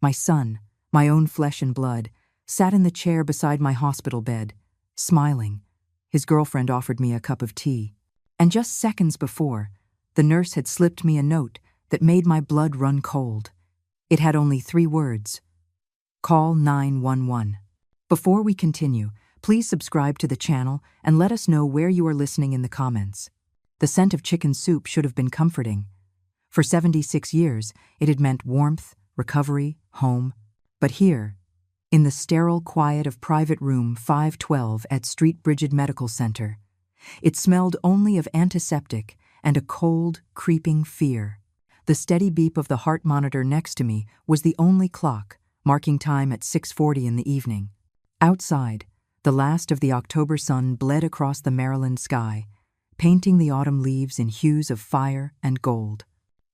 My son, my own flesh and blood, sat in the chair beside my hospital bed, smiling. His girlfriend offered me a cup of tea. And just seconds before, the nurse had slipped me a note that made my blood run cold. It had only 3 words. Call 911. Before we continue, please subscribe to the channel and let us know where you are listening in the comments. The scent of chicken soup should have been comforting. For 76 years, it had meant warmth, recovery, home. But here, in the sterile quiet of private room 512 at Street Bridget Medical Center, it smelled only of antiseptic and a cold, creeping fear. The steady beep of the heart monitor next to me was the only clock, marking time at 6:40 in the evening. Outside, the last of the October sun bled across the Maryland sky, painting the autumn leaves in hues of fire and gold.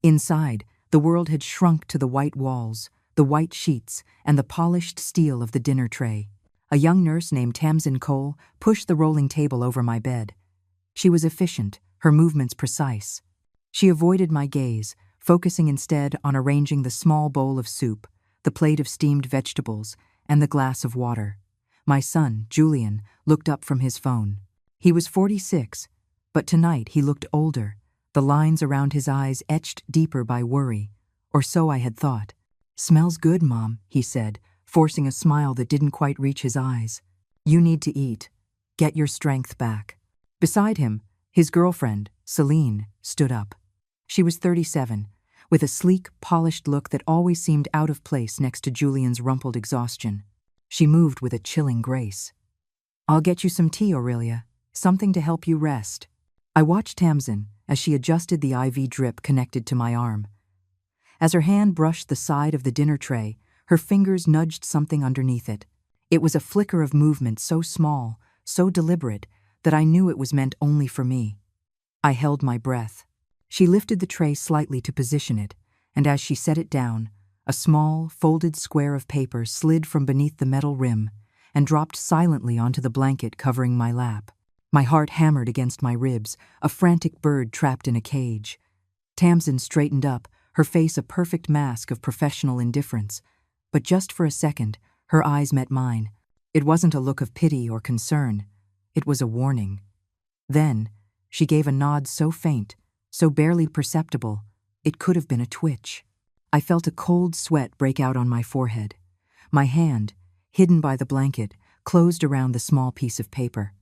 Inside, the world had shrunk to the white walls, the white sheets, and the polished steel of the dinner tray. A young nurse named Tamsin Cole pushed the rolling table over my bed. She was efficient, her movements precise. She avoided my gaze, focusing instead on arranging the small bowl of soup, the plate of steamed vegetables, and the glass of water. My son, Julian, looked up from his phone. He was 46, but tonight he looked older, the lines around his eyes etched deeper by worry, or so I had thought. "Smells good, Mom," he said, forcing a smile that didn't quite reach his eyes. "You need to eat. Get your strength back." Beside him, his girlfriend, Celine, stood up. She was 37, with a sleek, polished look that always seemed out of place next to Julian's rumpled exhaustion. She moved with a chilling grace. "I'll get you some tea, Aurelia. Something to help you rest." I watched Tamsin as she adjusted the IV drip connected to my arm. As her hand brushed the side of the dinner tray, her fingers nudged something underneath it. It was a flicker of movement so small, so deliberate, that I knew it was meant only for me. I held my breath. She lifted the tray slightly to position it, and as she set it down, a small, folded square of paper slid from beneath the metal rim and dropped silently onto the blanket covering my lap. My heart hammered against my ribs, a frantic bird trapped in a cage. Tamsin straightened up, her face a perfect mask of professional indifference. But just for a second, her eyes met mine. It wasn't a look of pity or concern. It was a warning. Then, she gave a nod so faint, so barely perceptible, it could have been a twitch. I felt a cold sweat break out on my forehead. My hand, hidden by the blanket, closed around the small piece of paper.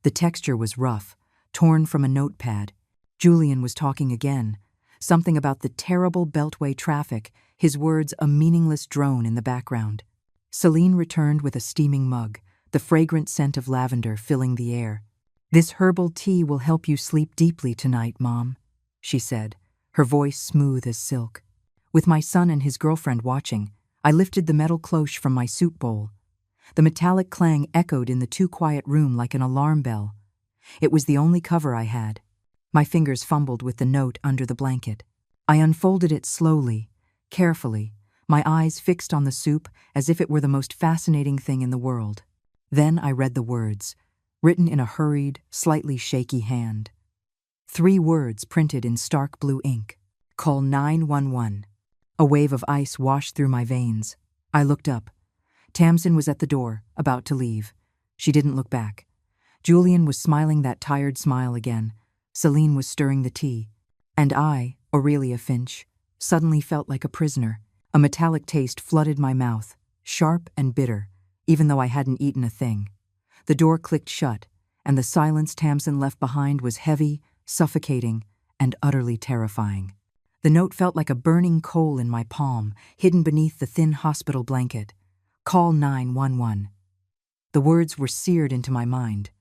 The texture was rough, torn from a notepad. Julian was talking again, something about the terrible Beltway traffic, his words a meaningless drone in the background. Celine returned with a steaming mug, the fragrant scent of lavender filling the air. "This herbal tea will help you sleep deeply tonight, Mom," she said, her voice smooth as silk. With my son and his girlfriend watching, I lifted the metal cloche from my soup bowl. The metallic clang echoed in the too-quiet room like an alarm bell. It was the only cover I had. My fingers fumbled with the note under the blanket. I unfolded it slowly, carefully, my eyes fixed on the soup as if it were the most fascinating thing in the world. Then I read the words, written in a hurried, slightly shaky hand. 3 words printed in stark blue ink. "Call 911. A wave of ice washed through my veins. I looked up. Tamsin was at the door, about to leave. She didn't look back. Julian was smiling that tired smile again. Celine was stirring the tea. And I, Aurelia Finch, suddenly felt like a prisoner. A metallic taste flooded my mouth, sharp and bitter, even though I hadn't eaten a thing. The door clicked shut, and the silence Tamsin left behind was heavy, suffocating, and utterly terrifying. The note felt like a burning coal in my palm, hidden beneath the thin hospital blanket. "Call 911. The words were seared into my mind.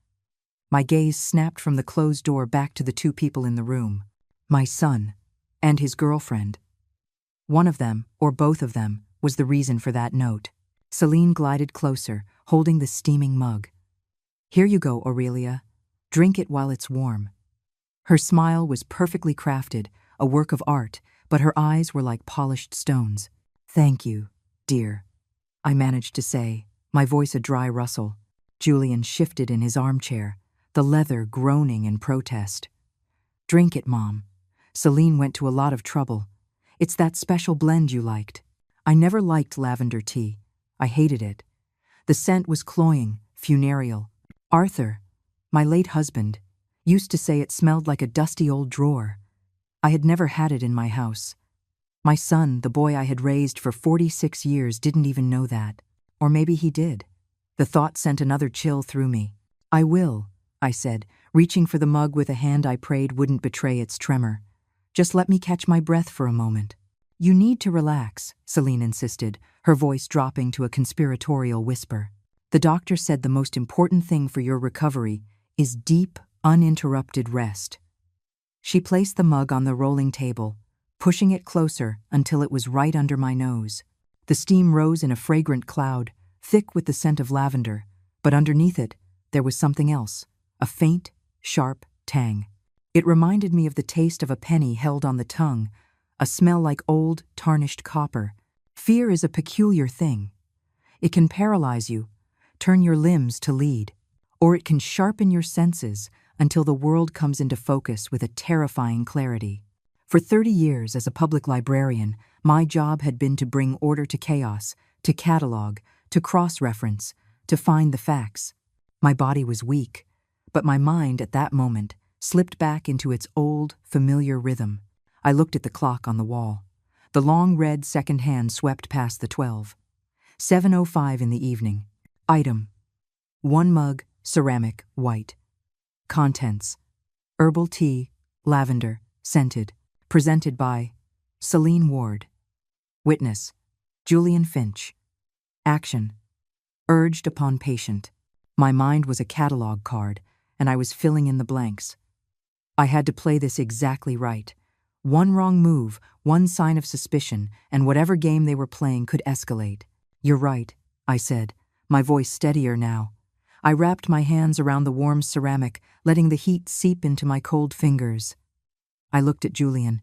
My gaze snapped from the closed door back to the 2 people in the room. My son and his girlfriend. One of them, or both of them, was the reason for that note. Celine glided closer, holding the steaming mug. "Here you go, Aurelia. Drink it while it's warm." Her smile was perfectly crafted, a work of art, but her eyes were like polished stones. "Thank you, dear," I managed to say, my voice a dry rustle. Julian shifted in his armchair, the leather groaning in protest. "Drink it, Mom. Celine went to a lot of trouble. It's that special blend you liked." I never liked lavender tea. I hated it. The scent was cloying, funereal. Arthur, my late husband, used to say it smelled like a dusty old drawer. I had never had it in my house. My son, the boy I had raised for 46 years, didn't even know that. Or maybe he did. The thought sent another chill through me. I will, I said, reaching for the mug with a hand I prayed wouldn't betray its tremor. Just let me catch my breath for a moment. You need to relax, Celine insisted, her voice dropping to a conspiratorial whisper. The doctor said the most important thing for your recovery is deep, uninterrupted rest. She placed the mug on the rolling table, pushing it closer until it was right under my nose. The steam rose in a fragrant cloud, thick with the scent of lavender, but underneath it, there was something else, a faint, sharp tang. It reminded me of the taste of a penny held on the tongue, a smell like old, tarnished copper. Fear is a peculiar thing. It can paralyze you, turn your limbs to lead, or it can sharpen your senses until the world comes into focus with a terrifying clarity. For 30 years as a public librarian, my job had been to bring order to chaos, to catalog, to cross-reference, to find the facts. My body was weak, but my mind at that moment slipped back into its old, familiar rhythm. I looked at the clock on the wall. The long red second hand swept past the 12. 7:05 in the evening. Item: 1 mug, ceramic, white. Contents: herbal tea, lavender, scented. Presented by Celine Ward. Witness: Julian Finch. Action: urged upon patient. My mind was a catalog card, and I was filling in the blanks. I had to play this exactly right. One wrong move, one sign of suspicion, and whatever game they were playing could escalate. You're right, I said, my voice steadier now. I wrapped my hands around the warm ceramic, letting the heat seep into my cold fingers. I looked at Julian.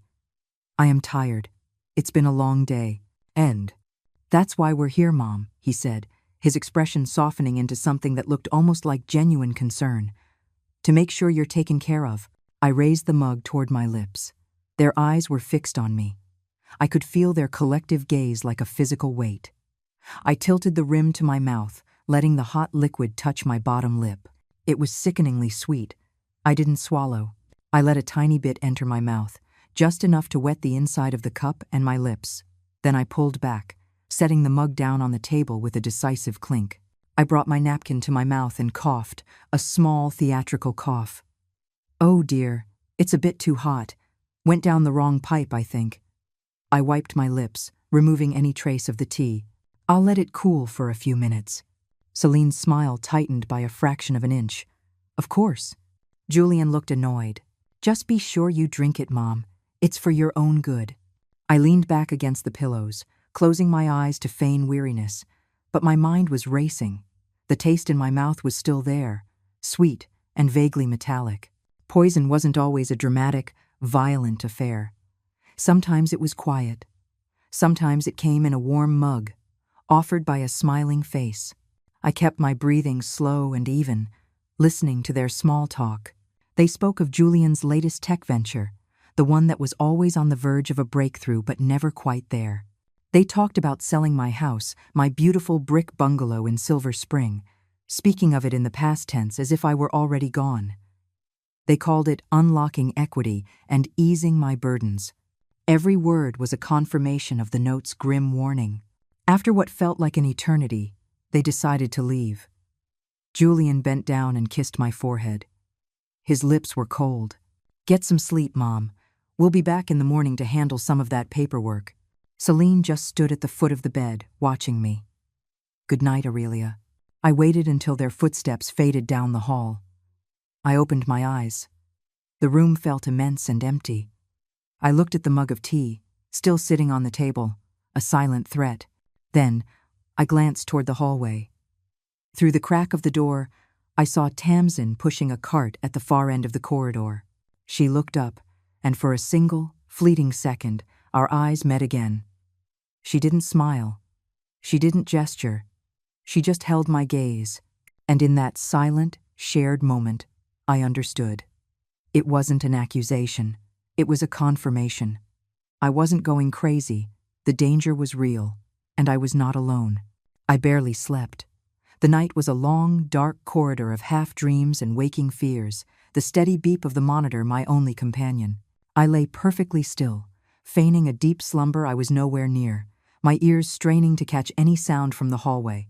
I am tired. It's been a long day. And that's why we're here, Mom, he said, his expression softening into something that looked almost like genuine concern. To make sure you're taken care of. I raised the mug toward my lips. Their eyes were fixed on me. I could feel their collective gaze like a physical weight. I tilted the rim to my mouth, letting the hot liquid touch my bottom lip. It was sickeningly sweet. I didn't swallow. I let a tiny bit enter my mouth, just enough to wet the inside of the cup and my lips. Then I pulled back, setting the mug down on the table with a decisive clink. I brought my napkin to my mouth and coughed, a small theatrical cough. Oh dear, it's a bit too hot. Went down the wrong pipe, I think. I wiped my lips, removing any trace of the tea. I'll let it cool for a few minutes. Celine's smile tightened by a fraction of an inch. Of course. Julian looked annoyed. Just be sure you drink it, Mom. It's for your own good. I leaned back against the pillows, closing my eyes to feign weariness, but my mind was racing. The taste in my mouth was still there, sweet and vaguely metallic. Poison wasn't always a dramatic, violent affair. Sometimes it was quiet. Sometimes it came in a warm mug, offered by a smiling face. I kept my breathing slow and even, listening to their small talk. They spoke of Julian's latest tech venture, the one that was always on the verge of a breakthrough but never quite there. They talked about selling my house, my beautiful brick bungalow in Silver Spring, speaking of it in the past tense as if I were already gone. They called it unlocking equity and easing my burdens. Every word was a confirmation of the note's grim warning. After what felt like an eternity, they decided to leave. Julian bent down and kissed my forehead. His lips were cold. Get some sleep, Mom. We'll be back in the morning to handle some of that paperwork. Celine just stood at the foot of the bed, watching me. Good night, Aurelia. I waited until their footsteps faded down the hall. I opened my eyes. The room felt immense and empty. I looked at the mug of tea, still sitting on the table, a silent threat. Then, I glanced toward the hallway. Through the crack of the door, I saw Tamsin pushing a cart at the far end of the corridor. She looked up, and for a single, fleeting second, our eyes met again. She didn't smile. She didn't gesture. She just held my gaze, and in that silent, shared moment, I understood. It wasn't an accusation. It was a confirmation. I wasn't going crazy. The danger was real. and I was not alone. I barely slept. The night was a long, dark corridor of half-dreams and waking fears, the steady beep of the monitor my only companion. I lay perfectly still, feigning a deep slumber I was nowhere near, my ears straining to catch any sound from the hallway.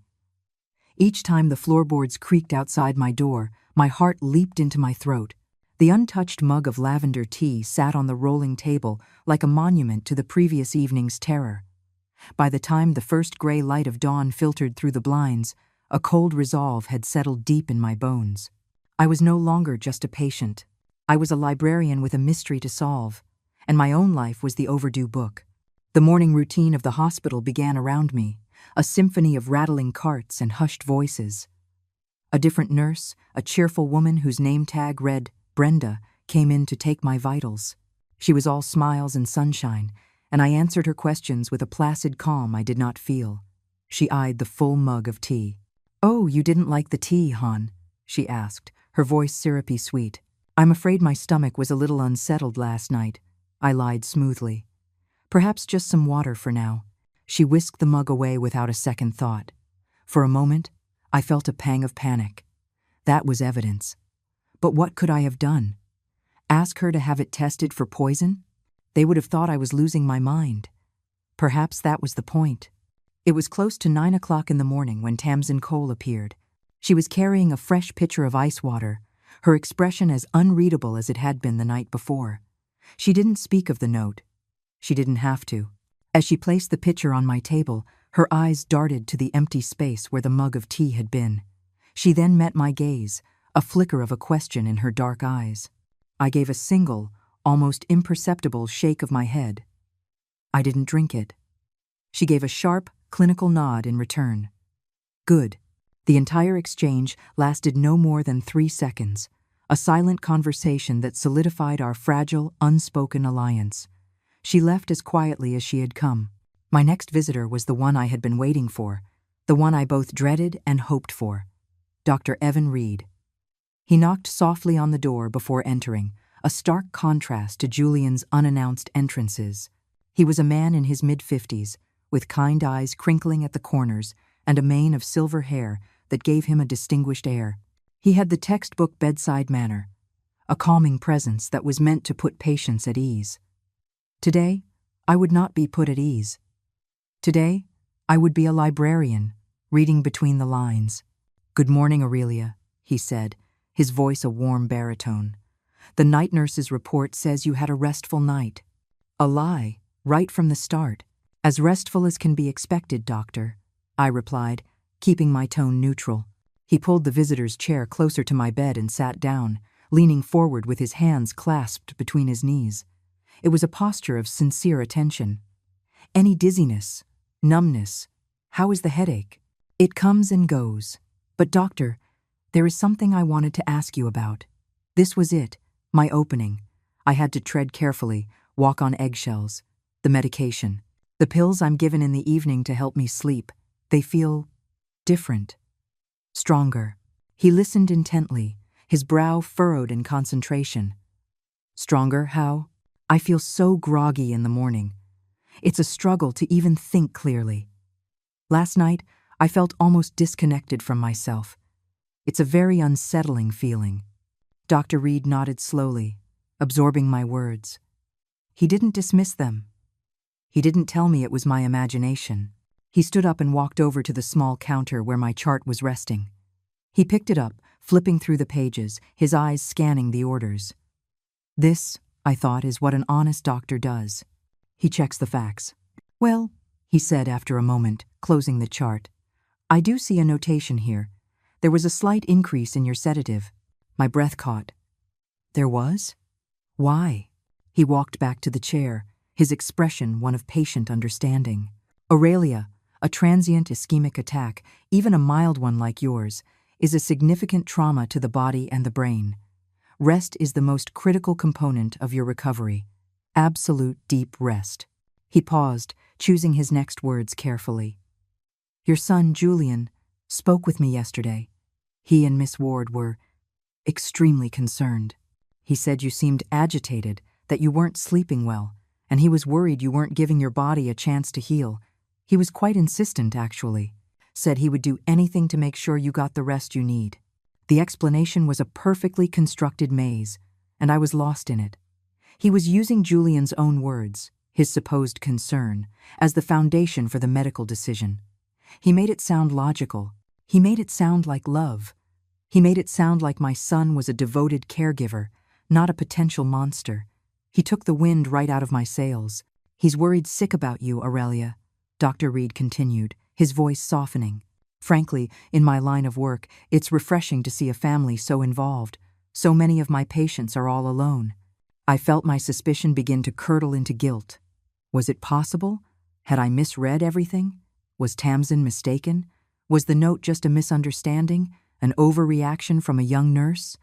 Each time the floorboards creaked outside my door, my heart leaped into my throat. The untouched mug of lavender tea sat on the rolling table like a monument to the previous evening's terror. By the time the first gray light of dawn filtered through the blinds, a cold resolve had settled deep in my bones. I was no longer just a patient. I was a librarian with a mystery to solve, and my own life was the overdue book. The morning routine of the hospital began around me, a symphony of rattling carts and hushed voices. A different nurse, a cheerful woman whose name tag read Brenda, came in to take my vitals. She was all smiles and sunshine, and I answered her questions with a placid calm I did not feel. She eyed the full mug of tea. "Oh, you didn't like the tea, hon?" she asked, her voice syrupy sweet. "I'm afraid my stomach was a little unsettled last night," I lied smoothly. "Perhaps just some water for now." She whisked the mug away without a second thought. For a moment, I felt a pang of panic. That was evidence. But what could I have done? Ask her to have it tested for poison? They would have thought I was losing my mind. Perhaps that was the point. It was close to 9 o'clock in the morning when Tamsin Cole appeared. She was carrying a fresh pitcher of ice water, her expression as unreadable as it had been the night before. She didn't speak of the note. She didn't have to. As she placed the pitcher on my table, her eyes darted to the empty space where the mug of tea had been. She then met my gaze, a flicker of a question in her dark eyes. I gave a single, almost imperceptible shake of my head. I didn't drink it. She gave a sharp, clinical nod in return. Good. The entire exchange lasted no more than 3 seconds, a silent conversation that solidified our fragile, unspoken alliance. She left as quietly as she had come. My next visitor was the one I had been waiting for, the one I both dreaded and hoped for. Dr. Evan Reed. He knocked softly on the door before entering, a stark contrast to Julian's unannounced entrances. He was a man in his mid-50s, with kind eyes crinkling at the corners and a mane of silver hair that gave him a distinguished air. He had the textbook bedside manner, a calming presence that was meant to put patients at ease. Today, I would not be put at ease. Today, I would be a librarian, reading between the lines. "Good morning, Aurelia," he said, his voice a warm baritone. "The night nurse's report says you had a restful night." "A lie, right from the start. As restful as can be expected, doctor," I replied, keeping my tone neutral. He pulled the visitor's chair closer to my bed and sat down, leaning forward with his hands clasped between his knees. It was a posture of sincere attention. "Any dizziness? Numbness? How is the headache?" "It comes and goes. But doctor, there is something I wanted to ask you about." This was it, my opening. I had to tread carefully, walk on eggshells. The medication. The pills I'm given in the evening to help me sleep. They feel different. Stronger. He listened intently, his brow furrowed in concentration. "Stronger, how?" "I feel so groggy in the morning. It's a struggle to even think clearly. Last night, I felt almost disconnected from myself. It's a very unsettling feeling." Dr. Reed nodded slowly, absorbing my words. He didn't dismiss them. He didn't tell me it was my imagination. He stood up and walked over to the small counter where my chart was resting. He picked it up, flipping through the pages, his eyes scanning the orders. "This," I thought, "is what an honest doctor does. He checks the facts." "Well," he said after a moment, closing the chart, "I do see a notation here. There was a slight increase in your sedative." My breath caught. "There was? Why?" He walked back to the chair, his expression one of patient understanding. "Aurelia, a transient ischemic attack, even a mild one like yours, is a significant trauma to the body and the brain. Rest is the most critical component of your recovery. Absolute deep rest." He paused, choosing his next words carefully. "Your son, Julian, spoke with me yesterday. He and Miss Ward were extremely concerned. He said you seemed agitated, that you weren't sleeping well, and he was worried you weren't giving your body a chance to heal. He was quite insistent, actually. Said he would do anything to make sure you got the rest you need. The explanation was a perfectly constructed maze, and I was lost in it. He was using Julian's own words, his supposed concern, as the foundation for the medical decision. He made it sound logical. He made it sound like love. He made it sound like my son was a devoted caregiver, not a potential monster. He took the wind right out of my sails. "He's worried sick about you, Aurelia," Dr. Reed continued, his voice softening. "Frankly, in my line of work, it's refreshing to see a family so involved. So many of my patients are all alone." I felt my suspicion begin to curdle into guilt. Was it possible? Had I misread everything? Was Tamsin mistaken? Was the note just a misunderstanding, an overreaction from a young nurse?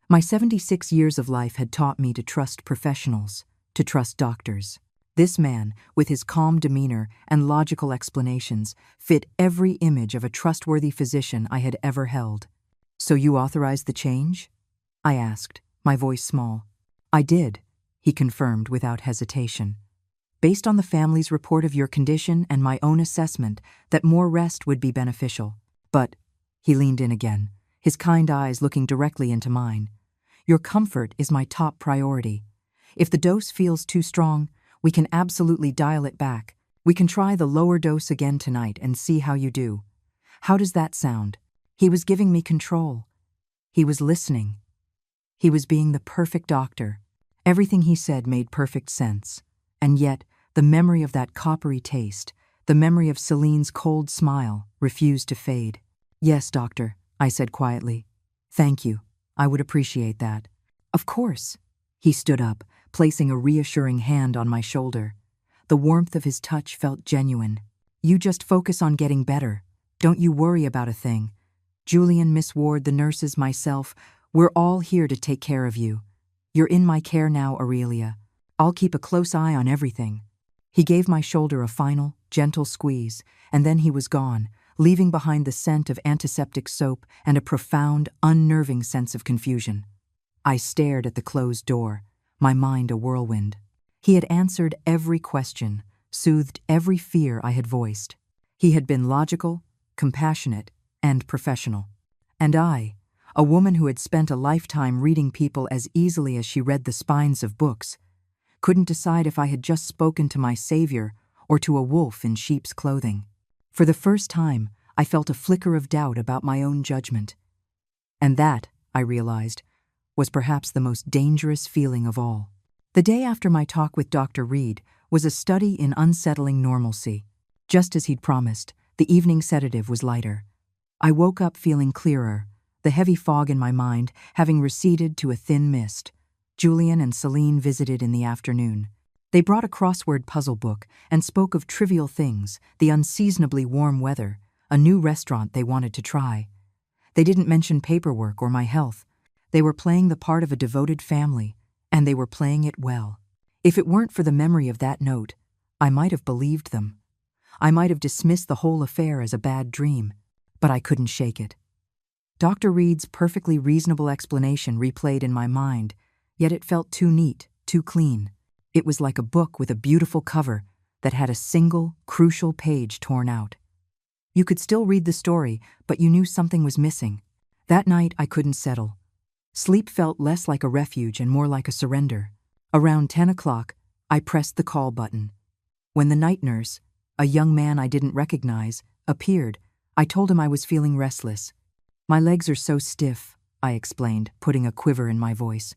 My 76 years of life had taught me to trust professionals, to trust doctors. This man, with his calm demeanor and logical explanations, fit every image of a trustworthy physician I had ever held. "So you authorized the change?" I asked, my voice small. "I did," he confirmed without hesitation. "Based on the family's report of your condition and my own assessment that more rest would be beneficial. But," he leaned in again, his kind eyes looking directly into mine, "your comfort is my top priority. If the dose feels too strong, we can absolutely dial it back. We can try the lower dose again tonight and see how you do. How does that sound?" He was giving me control. He was listening. He was being the perfect doctor. Everything he said made perfect sense. And yet, the memory of that coppery taste, the memory of Celine's cold smile, refused to fade. "Yes, doctor," I said quietly. "Thank you. I would appreciate that." "Of course." He stood up, placing a reassuring hand on my shoulder. The warmth of his touch felt genuine. "You just focus on getting better. Don't you worry about a thing. Julian, Miss Ward, the nurses, myself, we're all here to take care of you. You're in my care now, Aurelia. I'll keep a close eye on everything." He gave my shoulder a final, gentle squeeze, and then he was gone, leaving behind the scent of antiseptic soap and a profound, unnerving sense of confusion. I stared at the closed door, my mind a whirlwind. He had answered every question, soothed every fear I had voiced. He had been logical, compassionate, and professional. And I, a woman who had spent a lifetime reading people as easily as she read the spines of books, couldn't decide if I had just spoken to my savior or to a wolf in sheep's clothing. For the first time, I felt a flicker of doubt about my own judgment. And that, I realized, was perhaps the most dangerous feeling of all. The day after my talk with Dr. Reed was a study in unsettling normalcy. Just as he'd promised, the evening sedative was lighter. I woke up feeling clearer, the heavy fog in my mind having receded to a thin mist. Julian and Celine visited in the afternoon. They brought a crossword puzzle book and spoke of trivial things, the unseasonably warm weather, a new restaurant they wanted to try. They didn't mention paperwork or my health. They were playing the part of a devoted family, and they were playing it well. If it weren't for the memory of that note, I might have believed them. I might have dismissed the whole affair as a bad dream, but I couldn't shake it. Dr. Reed's perfectly reasonable explanation replayed in my mind, yet it felt too neat, too clean. It was like a book with a beautiful cover that had a single, crucial page torn out. You could still read the story, but you knew something was missing. That night, I couldn't settle. Sleep felt less like a refuge and more like a surrender. Around 10 o'clock, I pressed the call button. When the night nurse, a young man I didn't recognize, appeared, I told him I was feeling restless. "My legs are so stiff," I explained, putting a quiver in my voice.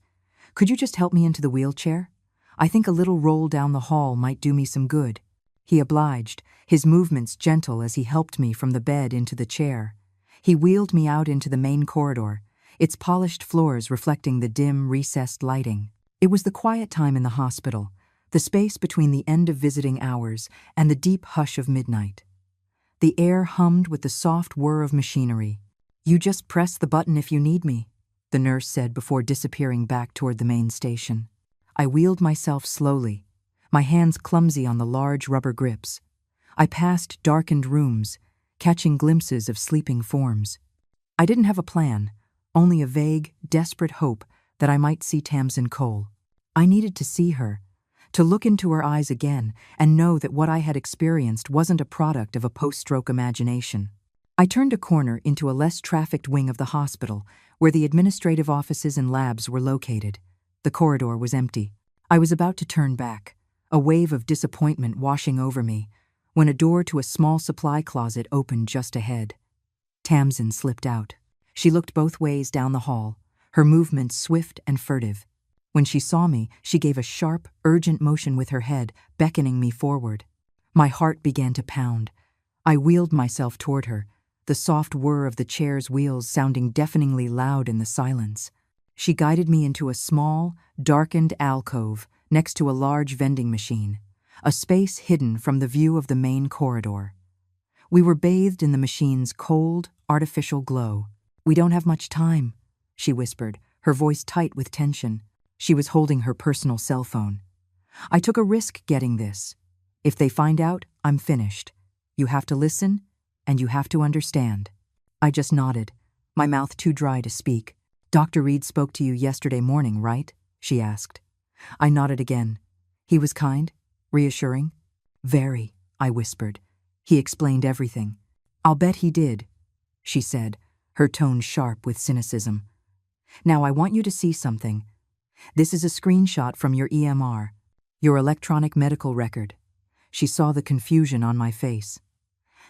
"Could you just help me into the wheelchair? I think a little roll down the hall might do me some good." He obliged, his movements gentle as he helped me from the bed into the chair. He wheeled me out into the main corridor, its polished floors reflecting the dim, recessed lighting. It was the quiet time in the hospital, the space between the end of visiting hours and the deep hush of midnight. The air hummed with the soft whir of machinery. "You just press the button if you need me," the nurse said before disappearing back toward the main station. I wheeled myself slowly, my hands clumsy on the large rubber grips. I passed darkened rooms, catching glimpses of sleeping forms. I didn't have a plan, only a vague, desperate hope that I might see Tamsin Cole. I needed to see her, to look into her eyes again and know that what I had experienced wasn't a product of a post-stroke imagination. I turned a corner into a less trafficked wing of the hospital, where the administrative offices and labs were located. The corridor was empty. I was about to turn back, a wave of disappointment washing over me, when a door to a small supply closet opened just ahead. Tamsin slipped out. She looked both ways down the hall, her movements swift and furtive. When she saw me, she gave a sharp, urgent motion with her head, beckoning me forward. My heart began to pound. I wheeled myself toward her, the soft whir of the chair's wheels sounding deafeningly loud in the silence. She guided me into a small, darkened alcove next to a large vending machine, a space hidden from the view of the main corridor. We were bathed in the machine's cold, artificial glow. "We don't have much time," she whispered, her voice tight with tension. She was holding her personal cell phone. "I took a risk getting this. If they find out, I'm finished. You have to listen, and you have to understand." I just nodded, my mouth too dry to speak. "Dr. Reed spoke to you yesterday morning, right?" she asked. I nodded again. "He was kind? Reassuring?" "Very," I whispered. "He explained everything." "I'll bet he did," she said, her tone sharp with cynicism. "Now I want you to see something. This is a screenshot from your EMR, your electronic medical record." She saw the confusion on my face.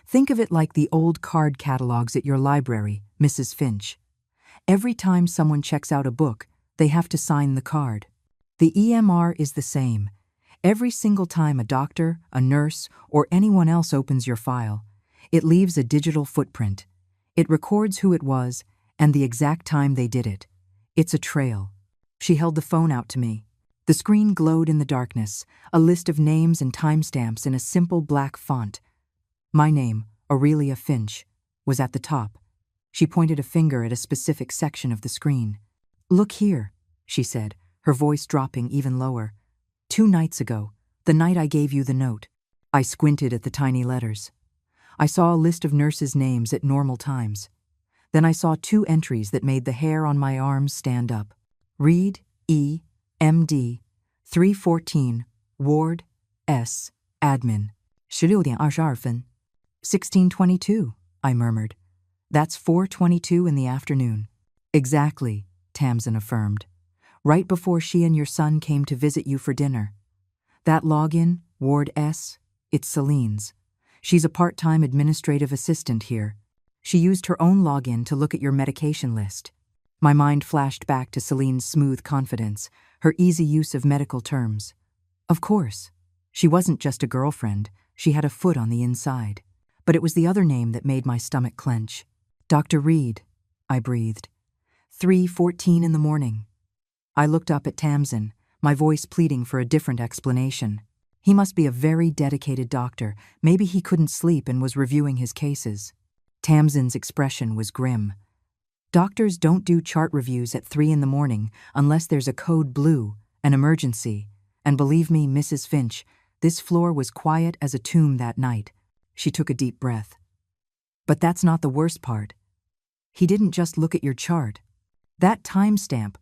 "Think of it like the old card catalogs at your library, Mrs. Finch. Every time someone checks out a book, they have to sign the card. The EMR is the same. Every single time a doctor, a nurse, or anyone else opens your file, it leaves a digital footprint. It records who it was and the exact time they did it. It's a trail." She held the phone out to me. The screen glowed in the darkness, a list of names and timestamps in a simple black font. My name, Aurelia Finch, was at the top. She pointed a finger at a specific section of the screen. "Look here," she said, her voice dropping even lower. "2 nights ago, the night I gave you the note." I squinted at the tiny letters. I saw a list of nurses' names at normal times. Then I saw 2 entries that made the hair on my arms stand up. Reed, E, MD, 314, Ward, S, Admin. 16:22分. 16:22, I murmured. "That's 4:22 in the afternoon." "Exactly," Tamsin affirmed. "Right before she and your son came to visit you for dinner. That login, Ward S, it's Celine's. She's a part-time administrative assistant here. She used her own login to look at your medication list." My mind flashed back to Celine's smooth confidence, her easy use of medical terms. Of course. She wasn't just a girlfriend, she had a foot on the inside. But it was the other name that made my stomach clench. "Dr. Reed," I breathed. 3:14 in the morning. I looked up at Tamsin, my voice pleading for a different explanation. He must be a very dedicated doctor. Maybe he couldn't sleep and was reviewing his cases. Tamsin's expression was grim. "Doctors don't do chart reviews at 3 in the morning unless there's a code blue, an emergency. And believe me, Mrs. Finch, this floor was quiet as a tomb that night." She took a deep breath. "But that's not the worst part. He didn't just look at your chart. That timestamp,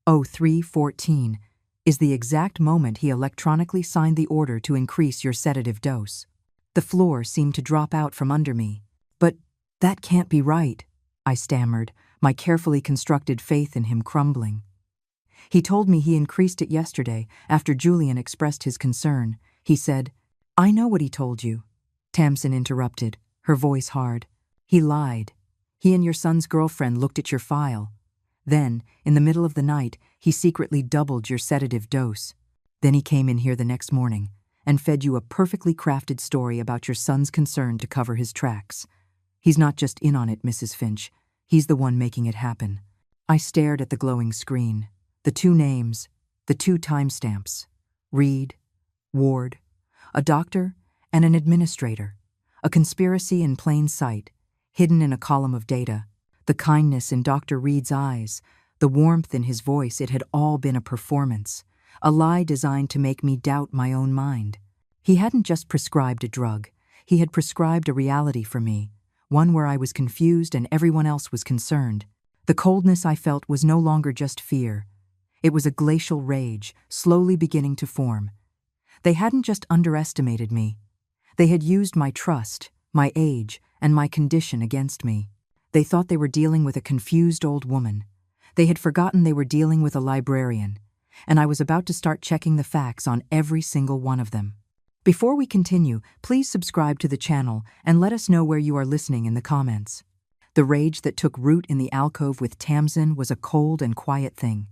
03:14, is the exact moment he electronically signed the order to increase your sedative dose." The floor seemed to drop out from under me. "But that can't be right," I stammered, my carefully constructed faith in him crumbling. "He told me he increased it yesterday after Julian expressed his concern. He said—" "I know what he told you," Tamsin interrupted, her voice hard. "He lied. He and your son's girlfriend looked at your file. Then, in the middle of the night, he secretly doubled your sedative dose. Then he came in here the next morning and fed you a perfectly crafted story about your son's concern to cover his tracks. He's not just in on it, Mrs. Finch. He's the one making it happen." I stared at the glowing screen. The 2 names, the 2 timestamps. Reed, Ward, a doctor and an administrator. A conspiracy in plain sight, hidden in a column of data. The kindness in Dr. Reed's eyes, the warmth in his voice, it had all been a performance, a lie designed to make me doubt my own mind. He hadn't just prescribed a drug. He had prescribed a reality for me, one where I was confused and everyone else was concerned. The coldness I felt was no longer just fear. It was a glacial rage, slowly beginning to form. They hadn't just underestimated me. They had used my trust, my age, and my condition against me. They thought they were dealing with a confused old woman. They had forgotten they were dealing with a librarian, and I was about to start checking the facts on every single one of them. Before we continue, please subscribe to the channel and let us know where you are listening in the comments. The rage that took root in the alcove with Tamsin was a cold and quiet thing.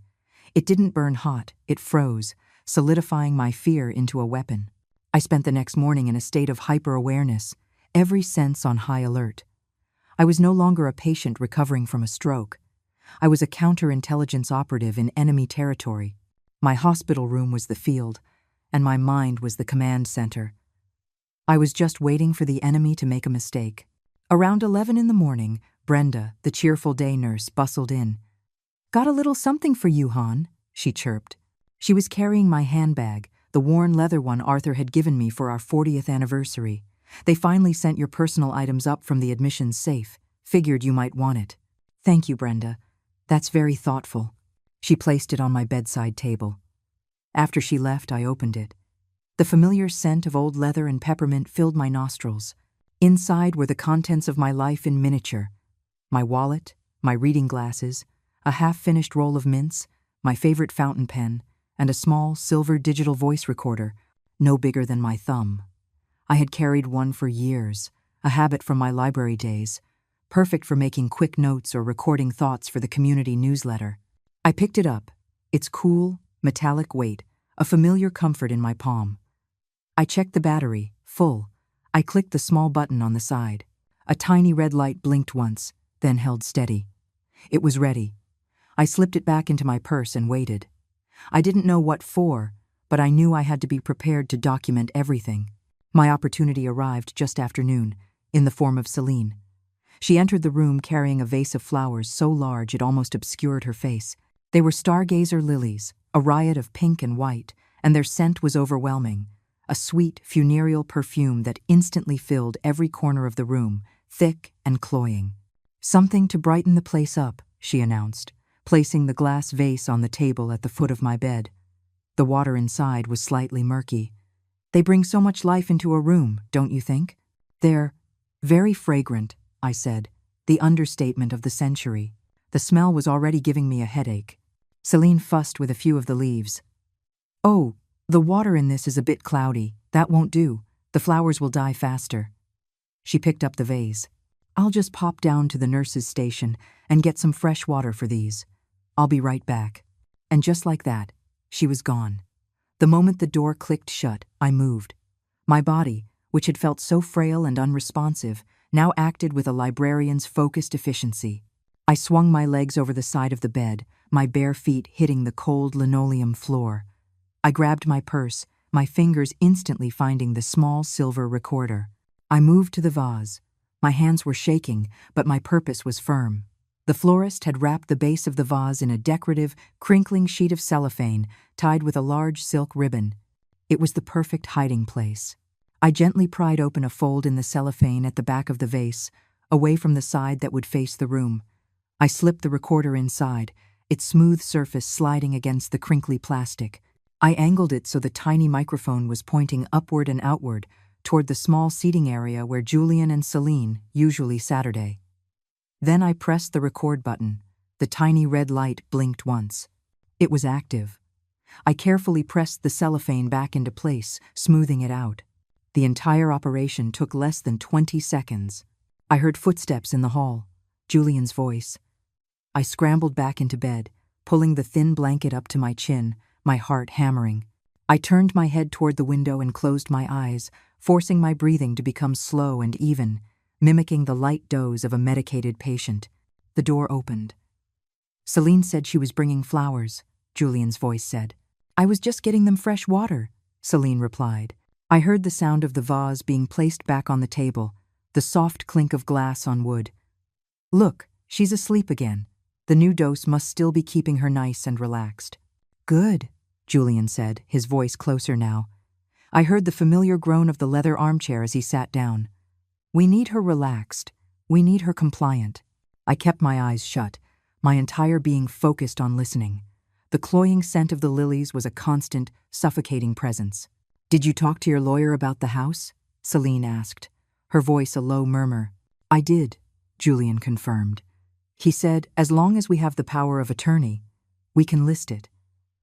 It didn't burn hot, it froze, solidifying my fear into a weapon. I spent the next morning in a state of hyper-awareness, every sense on high alert. I was no longer a patient recovering from a stroke. I was a counterintelligence operative in enemy territory. My hospital room was the field, and my mind was the command center. I was just waiting for the enemy to make a mistake. Around 11 in the morning, Brenda, the cheerful day nurse, bustled in. "Got a little something for you, hon," she chirped. She was carrying my handbag, the worn leather one Arthur had given me for our 40th anniversary. "They finally sent your personal items up from the admissions safe. Figured you might want it." "Thank you, Brenda. That's very thoughtful." She placed it on my bedside table. After she left, I opened it. The familiar scent of old leather and peppermint filled my nostrils. Inside were the contents of my life in miniature. My wallet, my reading glasses, a half-finished roll of mints, my favorite fountain pen, and a small silver digital voice recorder, no bigger than my thumb. I had carried one for years, a habit from my library days, perfect for making quick notes or recording thoughts for the community newsletter. I picked it up, its cool, metallic weight, a familiar comfort in my palm. I checked the battery, full. I clicked the small button on the side. A tiny red light blinked once, then held steady. It was ready. I slipped it back into my purse and waited. I didn't know what for, but I knew I had to be prepared to document everything. My opportunity arrived just after noon, in the form of Celine. She entered the room carrying a vase of flowers so large it almost obscured her face. They were stargazer lilies, a riot of pink and white, and their scent was overwhelming, a sweet, funereal perfume that instantly filled every corner of the room, thick and cloying. "Something to brighten the place up," she announced, placing the glass vase on the table at the foot of my bed. The water inside was slightly murky. "They bring so much life into a room, don't you think?" "They're very fragrant," I said, the understatement of the century. The smell was already giving me a headache. Celine fussed with a few of the leaves. "Oh, the water in this is a bit cloudy. That won't do. The flowers will die faster." She picked up the vase. "I'll just pop down to the nurse's station and get some fresh water for these. I'll be right back." And just like that, she was gone. The moment the door clicked shut, I moved. My body, which had felt so frail and unresponsive, now acted with a librarian's focused efficiency. I swung my legs over the side of the bed, my bare feet hitting the cold linoleum floor. I grabbed my purse, my fingers instantly finding the small silver recorder. I moved to the vase. My hands were shaking, but my purpose was firm. The florist had wrapped the base of the vase in a decorative, crinkling sheet of cellophane tied with a large silk ribbon. It was the perfect hiding place. I gently pried open a fold in the cellophane at the back of the vase, away from the side that would face the room. I slipped the recorder inside, its smooth surface sliding against the crinkly plastic. I angled it so the tiny microphone was pointing upward and outward, toward the small seating area where Julian and Celine usually Saturday. Then I pressed the record button. The tiny red light blinked once. It was active. I carefully pressed the cellophane back into place, smoothing it out. The entire operation took less than 20 seconds. I heard footsteps in the hall, Julian's voice. I scrambled back into bed, pulling the thin blanket up to my chin, my heart hammering. I turned my head toward the window and closed my eyes, forcing my breathing to become slow and even, mimicking the light doze of a medicated patient. The door opened. "Celine said she was bringing flowers," Julian's voice said. "I was just getting them fresh water," Celine replied. I heard the sound of the vase being placed back on the table, the soft clink of glass on wood. "Look, she's asleep again. The new dose must still be keeping her nice and relaxed." "Good," Julian said, his voice closer now. I heard the familiar groan of the leather armchair as he sat down. "We need her relaxed. We need her compliant." I kept my eyes shut, my entire being focused on listening. The cloying scent of the lilies was a constant, suffocating presence. Did you talk to your lawyer about the house? Celine asked, her voice a low murmur. I did, Julian confirmed. He said, as long as we have the power of attorney, we can list it.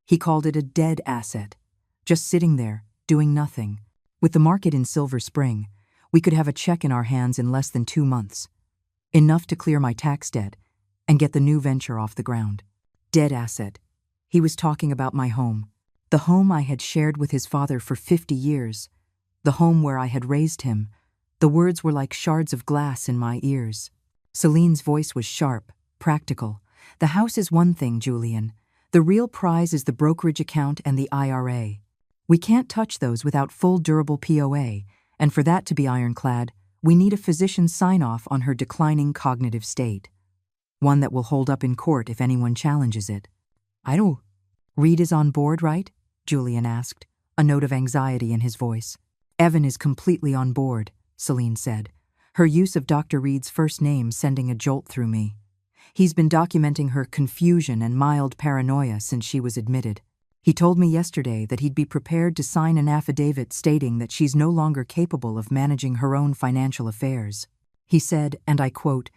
He called it a dead asset, just sitting there, doing nothing. With the market in Silver Spring, we could have a check in our hands in less than 2 months. Enough to clear my tax debt and get the new venture off the ground. Dead asset. He was talking about my home. The home I had shared with his father for 50 years. The home where I had raised him. The words were like shards of glass in my ears. Celine's voice was sharp, practical. The house is one thing, Julian. The real prize is the brokerage account and the IRA. We can't touch those without full durable POA, and for that to be ironclad, we need a physician's sign-off on her declining cognitive state. One that will hold up in court if anyone challenges it. I don't. Reed is on board, right? Julian asked, a note of anxiety in his voice. Evan is completely on board, Celine said, her use of Dr. Reed's first name sending a jolt through me. He's been documenting her confusion and mild paranoia since she was admitted. He told me yesterday that he'd be prepared to sign an affidavit stating that she's no longer capable of managing her own financial affairs. He said, and I quote,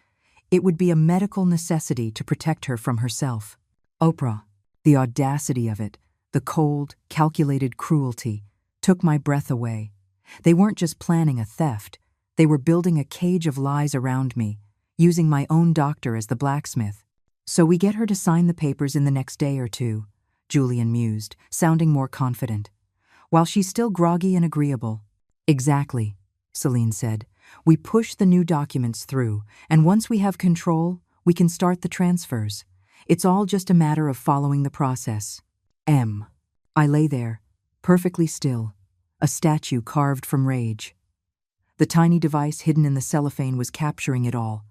"It would be a medical necessity to protect her from herself." Oprah, the audacity of it, the cold, calculated cruelty, took my breath away. They weren't just planning a theft, they were building a cage of lies around me, using my own doctor as the blacksmith. So we get her to sign the papers in the next day or two, Julian mused, sounding more confident. While she's still groggy and agreeable. Exactly, Celine said. We push the new documents through, and once we have control, we can start the transfers. It's all just a matter of following the process. I lay there, perfectly still, a statue carved from rage. The tiny device hidden in the cellophane was capturing it all.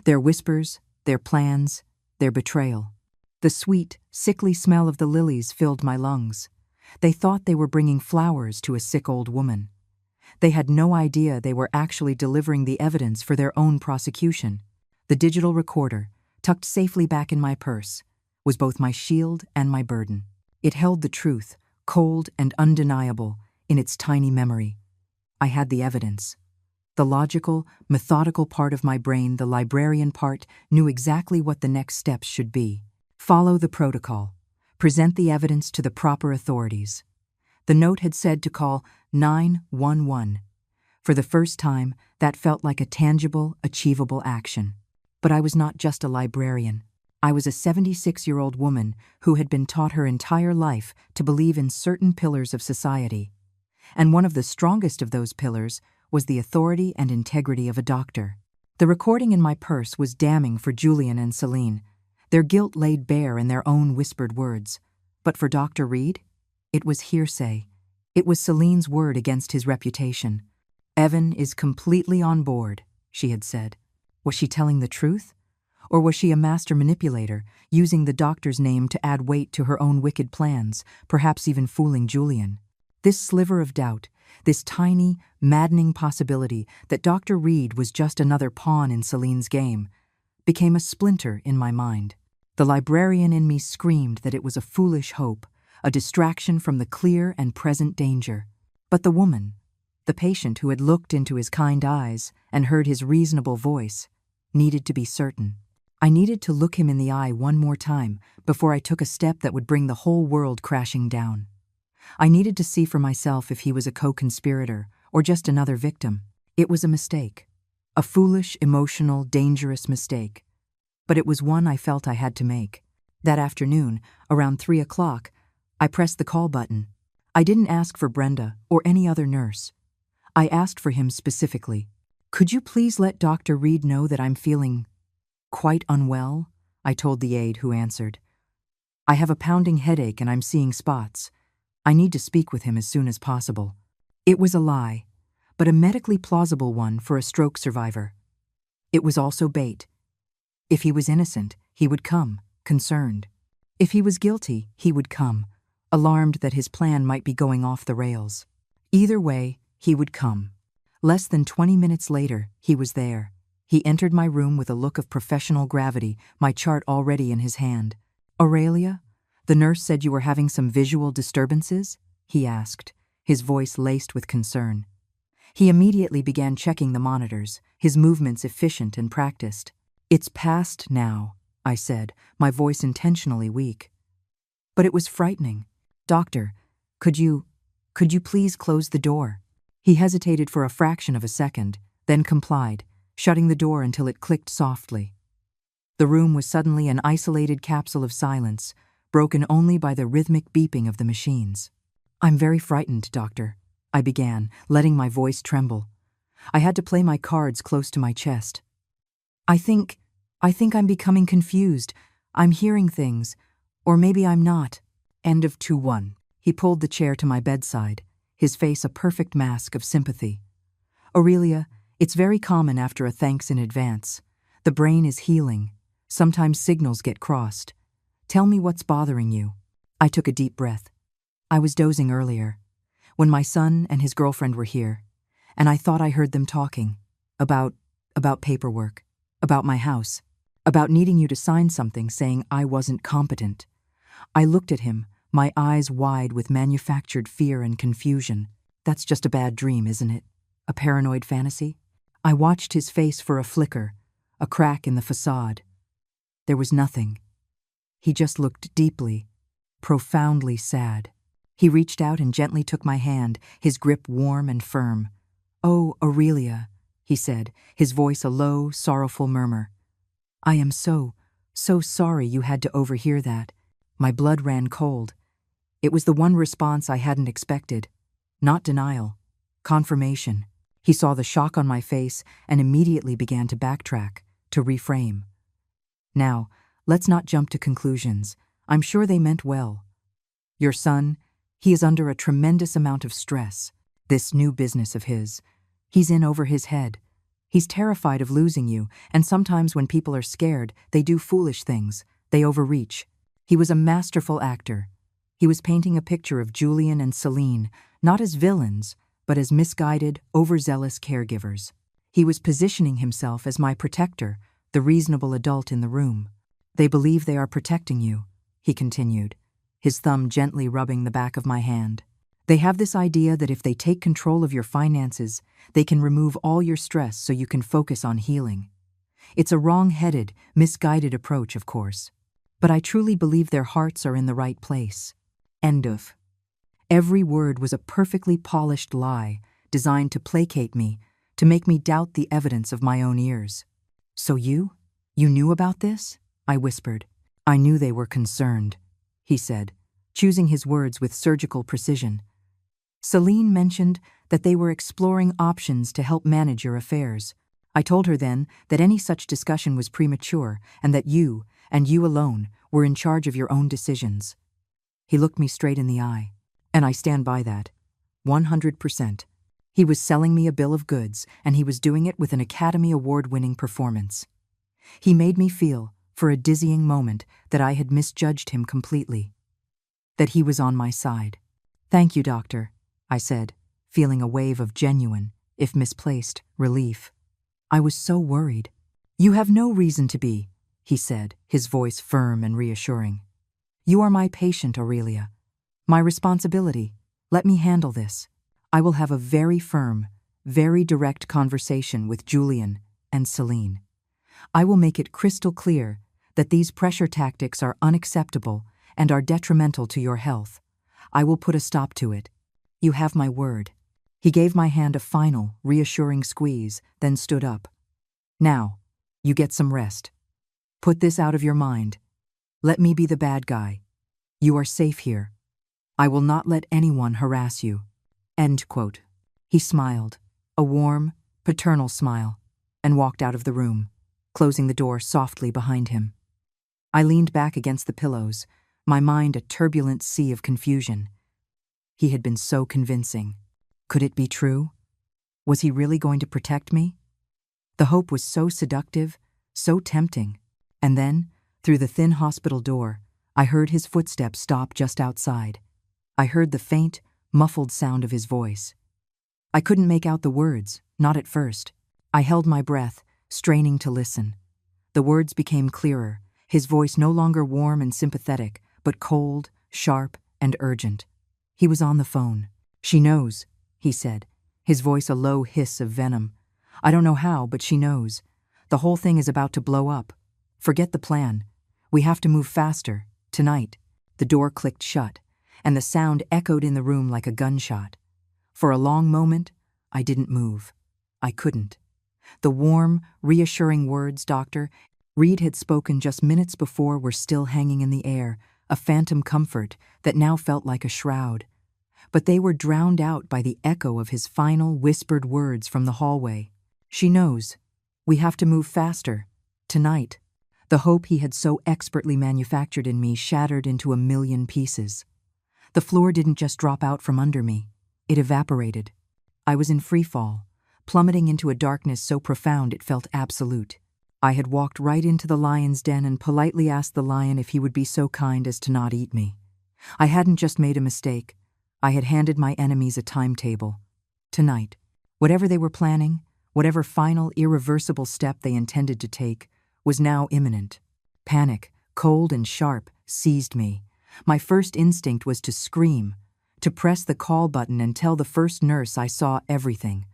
Their whispers, their plans, their betrayal. The sweet, sickly smell of the lilies filled my lungs. They thought they were bringing flowers to a sick old woman. They had no idea they were actually delivering the evidence for their own prosecution. The digital recorder, tucked safely back in my purse, was both my shield and my burden. It held the truth, cold and undeniable, in its tiny memory. I had the evidence. The logical, methodical part of my brain, the librarian part, knew exactly what the next steps should be. Follow the protocol. Present the evidence to the proper authorities. The note had said to call 911. For the first time, that felt like a tangible, achievable action. But I was not just a librarian. I was a 76-year-old woman who had been taught her entire life to believe in certain pillars of society. And one of the strongest of those pillars was the authority and integrity of a doctor. The recording in my purse was damning for Julian and Celine, their guilt laid bare in their own whispered words. But for Dr. Reed, it was hearsay. It was Celine's word against his reputation. Evan is completely on board, she had said. Was she telling the truth? Or was she a master manipulator, using the doctor's name to add weight to her own wicked plans, perhaps even fooling Julian? This sliver of doubt, this tiny, maddening possibility that Dr. Reed was just another pawn in Celine's game, became a splinter in my mind. The librarian in me screamed that it was a foolish hope, a distraction from the clear and present danger. But the woman, the patient who had looked into his kind eyes and heard his reasonable voice, needed to be certain. I needed to look him in the eye one more time before I took a step that would bring the whole world crashing down. I needed to see for myself if he was a co-conspirator or just another victim. It was a mistake. A foolish, emotional, dangerous mistake. But it was one I felt I had to make. That afternoon, around 3 o'clock, I pressed the call button. I didn't ask for Brenda or any other nurse. I asked for him specifically. Could you please let Dr. Reed know that I'm feeling quite unwell? I told the aide who answered. I have a pounding headache and I'm seeing spots. I need to speak with him as soon as possible. It was a lie, but a medically plausible one for a stroke survivor. It was also bait. If he was innocent, he would come, concerned. If he was guilty, he would come, alarmed that his plan might be going off the rails. Either way, he would come. Less than 20 minutes later, he was there. He entered my room with a look of professional gravity, my chart already in his hand. "Aurelia, the nurse said you were having some visual disturbances?" he asked, his voice laced with concern. He immediately began checking the monitors, his movements efficient and practiced. "It's past now," I said, my voice intentionally weak. But it was frightening. "Doctor, could you please close the door?" He hesitated for a fraction of a second, then complied, shutting the door until it clicked softly. The room was suddenly an isolated capsule of silence, broken only by the rhythmic beeping of the machines. "I'm very frightened, Doctor," I began, letting my voice tremble. I had to play my cards close to my chest. I think I'm becoming confused. I'm hearing things. Or maybe I'm not." End of 2-1. He pulled the chair to my bedside, his face a perfect mask of sympathy. "Aurelia, it's very common after a thanks in advance. The brain is healing. Sometimes signals get crossed. Tell me what's bothering you." I took a deep breath. I was dozing earlier, when my son and his girlfriend were here, and I thought I heard them talking about paperwork, about my house, about needing you to sign something saying I wasn't competent. I looked at him, my eyes wide with manufactured fear and confusion. "That's just a bad dream, isn't it? A paranoid fantasy?" I watched his face for a flicker, a crack in the facade. There was nothing. He just looked deeply, profoundly sad. He reached out and gently took my hand, his grip warm and firm. "Oh, Aurelia," he said, his voice a low, sorrowful murmur. "I am so sorry you had to overhear that." My blood ran cold. It was the one response I hadn't expected. Not denial, confirmation. He saw the shock on my face and immediately began to backtrack, to reframe. "Now, let's not jump to conclusions. I'm sure they meant well. Your son, he is under a tremendous amount of stress. This new business of his. He's in over his head. He's terrified of losing you, and sometimes when people are scared, they do foolish things. They overreach. He was a masterful actor. He was painting a picture of Julian and Celine, not as villains, but as misguided, overzealous caregivers. He was positioning himself as my protector, the reasonable adult in the room. They believe they are protecting you," he continued, his thumb gently rubbing the back of my hand. "They have this idea that if they take control of your finances, they can remove all your stress so you can focus on healing. It's a wrong-headed, misguided approach, of course. But I truly believe their hearts are in the right place." End of. Every word was a perfectly polished lie, designed to placate me, to make me doubt the evidence of my own ears. "So you knew about this?" I whispered. "I knew they were concerned," he said, choosing his words with surgical precision. "Celine mentioned that they were exploring options to help manage your affairs. I told her then that any such discussion was premature and that you, and you alone, were in charge of your own decisions." He looked me straight in the eye, and I stand by that. 100%. He was selling me a bill of goods, and he was doing it with an Academy Award-winning performance. He made me feel, for a dizzying moment, that I had misjudged him completely. That he was on my side. "Thank you, Doctor," I said, feeling a wave of genuine, if misplaced, relief. I was so worried. "You have no reason to be," he said, his voice firm and reassuring. "You are my patient, Aurelia. My responsibility. Let me handle this. I will have a very firm, very direct conversation with Julian and Celine. I will make it crystal clear that these pressure tactics are unacceptable and are detrimental to your health. I will put a stop to it. You have my word." He gave my hand a final, reassuring squeeze, then stood up. "Now, you get some rest. Put this out of your mind. Let me be the bad guy. You are safe here. I will not let anyone harass you." End quote. He smiled, a warm, paternal smile, and walked out of the room, closing the door softly behind him. I leaned back against the pillows, my mind a turbulent sea of confusion. He had been so convincing. Could it be true? Was he really going to protect me? The hope was so seductive, so tempting. And then, through the thin hospital door, I heard his footsteps stop just outside. I heard the faint, muffled sound of his voice. I couldn't make out the words, not at first. I held my breath, straining to listen. The words became clearer, his voice no longer warm and sympathetic, but cold, sharp, and urgent. He was on the phone. "She knows," he said, his voice a low hiss of venom. "I don't know how, but she knows. The whole thing is about to blow up. Forget the plan. We have to move faster, tonight." The door clicked shut, and the sound echoed in the room like a gunshot. For a long moment, I didn't move. I couldn't. The warm, reassuring words Dr. Reed had spoken just minutes before were still hanging in the air, a phantom comfort that now felt like a shroud. But they were drowned out by the echo of his final, whispered words from the hallway. "She knows. We have to move faster. Tonight." The hope he had so expertly manufactured in me shattered into a million pieces. The floor didn't just drop out from under me. It evaporated. I was in free fall, plummeting into a darkness so profound it felt absolute. I had walked right into the lion's den and politely asked the lion if he would be so kind as to not eat me. I hadn't just made a mistake. I had handed my enemies a timetable. Tonight, whatever they were planning, whatever final, irreversible step they intended to take, was now imminent. Panic, cold and sharp, seized me. My first instinct was to scream, to press the call button and tell the first nurse I saw everything.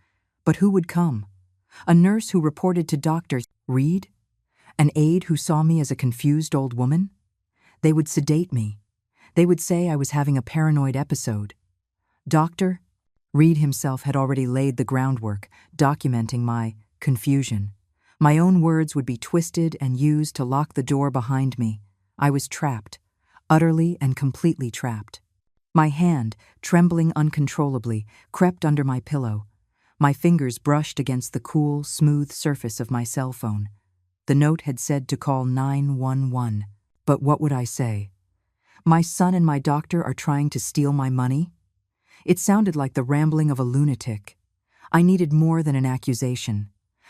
But who would come? A nurse who reported to Dr. Reed? An aide who saw me as a confused old woman? They would sedate me. They would say I was having a paranoid episode. Dr. Reed himself had already laid the groundwork, documenting my confusion. My own words would be twisted and used to lock the door behind me. I was trapped, utterly and completely trapped. My hand, trembling uncontrollably, crept under my pillow. My fingers brushed against the cool, smooth surface of my cell phone. The note had said to call 911. But what would I say? My son and my doctor are trying to steal my money? It sounded like the rambling of a lunatic. I needed more than an accusation.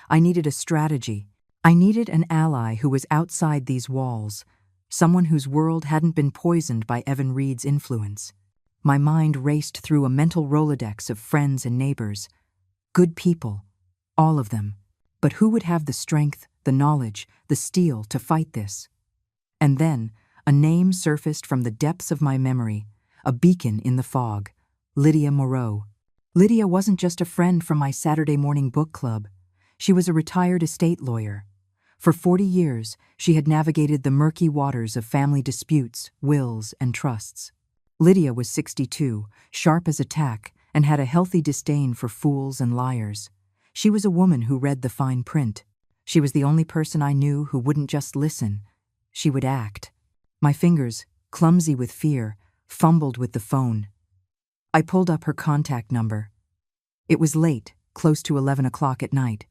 I needed a strategy. I needed an ally who was outside these walls, someone whose world hadn't been poisoned by Evan Reed's influence. My mind raced through a mental Rolodex of friends and neighbors. Good people, all of them. But who would have the strength, the knowledge, the steel to fight this? And then, a name surfaced from the depths of my memory, a beacon in the fog. Lydia Moreau. Lydia wasn't just a friend from my Saturday morning book club. She was a retired estate lawyer. For 40 years, she had navigated the murky waters of family disputes, wills, and trusts. Lydia was 62, sharp as a tack, and had a healthy disdain for fools and liars. She was a woman who read the fine print. She was the only person I knew who wouldn't just listen. She would act. My fingers, clumsy with fear, fumbled with the phone. I pulled up her contact number. It was late, close to 11 o'clock at night.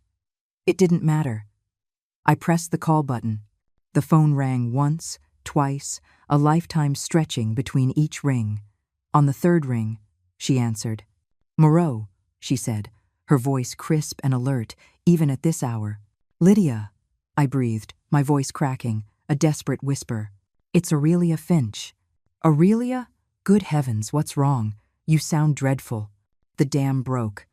It didn't matter. I pressed the call button. The phone rang once, twice, a lifetime stretching between each ring. On the third ring, she answered. "Moreau," she said, her voice crisp and alert, even at this hour. "Lydia," I breathed, my voice cracking, a desperate whisper. "It's Aurelia Finch." "Aurelia? Good heavens, what's wrong? You sound dreadful." The dam broke.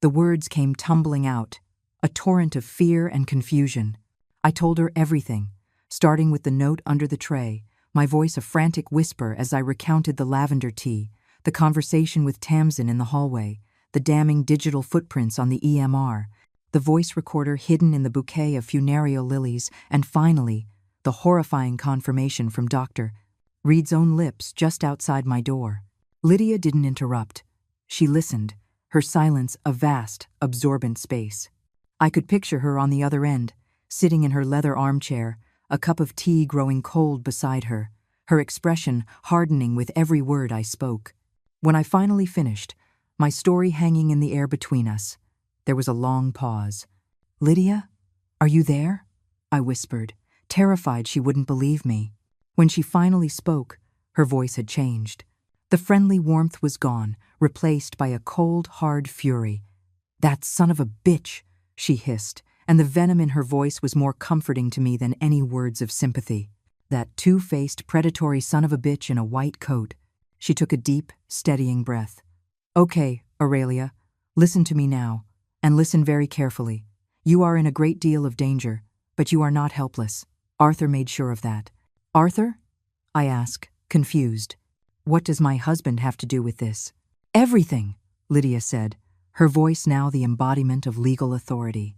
The words came tumbling out, a torrent of fear and confusion. I told her everything, starting with the note under the tray, my voice a frantic whisper as I recounted the lavender tea, the conversation with Tamsin in the hallway, the damning digital footprints on the EMR, the voice recorder hidden in the bouquet of funereal lilies, and finally, the horrifying confirmation from Dr. Reed's own lips just outside my door. Lydia didn't interrupt. She listened, her silence a vast, absorbent space. I could picture her on the other end, sitting in her leather armchair, a cup of tea growing cold beside her, her expression hardening with every word I spoke. When I finally finished, my story hanging in the air between us, there was a long pause. "Lydia, are you there?" I whispered, terrified she wouldn't believe me. When she finally spoke, her voice had changed. The friendly warmth was gone, replaced by a cold, hard fury. "That son of a bitch," she hissed, and the venom in her voice was more comforting to me than any words of sympathy. "That two-faced, predatory son of a bitch in a white coat." She took a deep, steadying breath. "Okay, Aurelia, listen to me now, and listen very carefully. You are in a great deal of danger, but you are not helpless. Arthur made sure of that." "Arthur?" I asked, confused. "What does my husband have to do with this?" Everything, Lydia said, her voice now the embodiment of legal authority.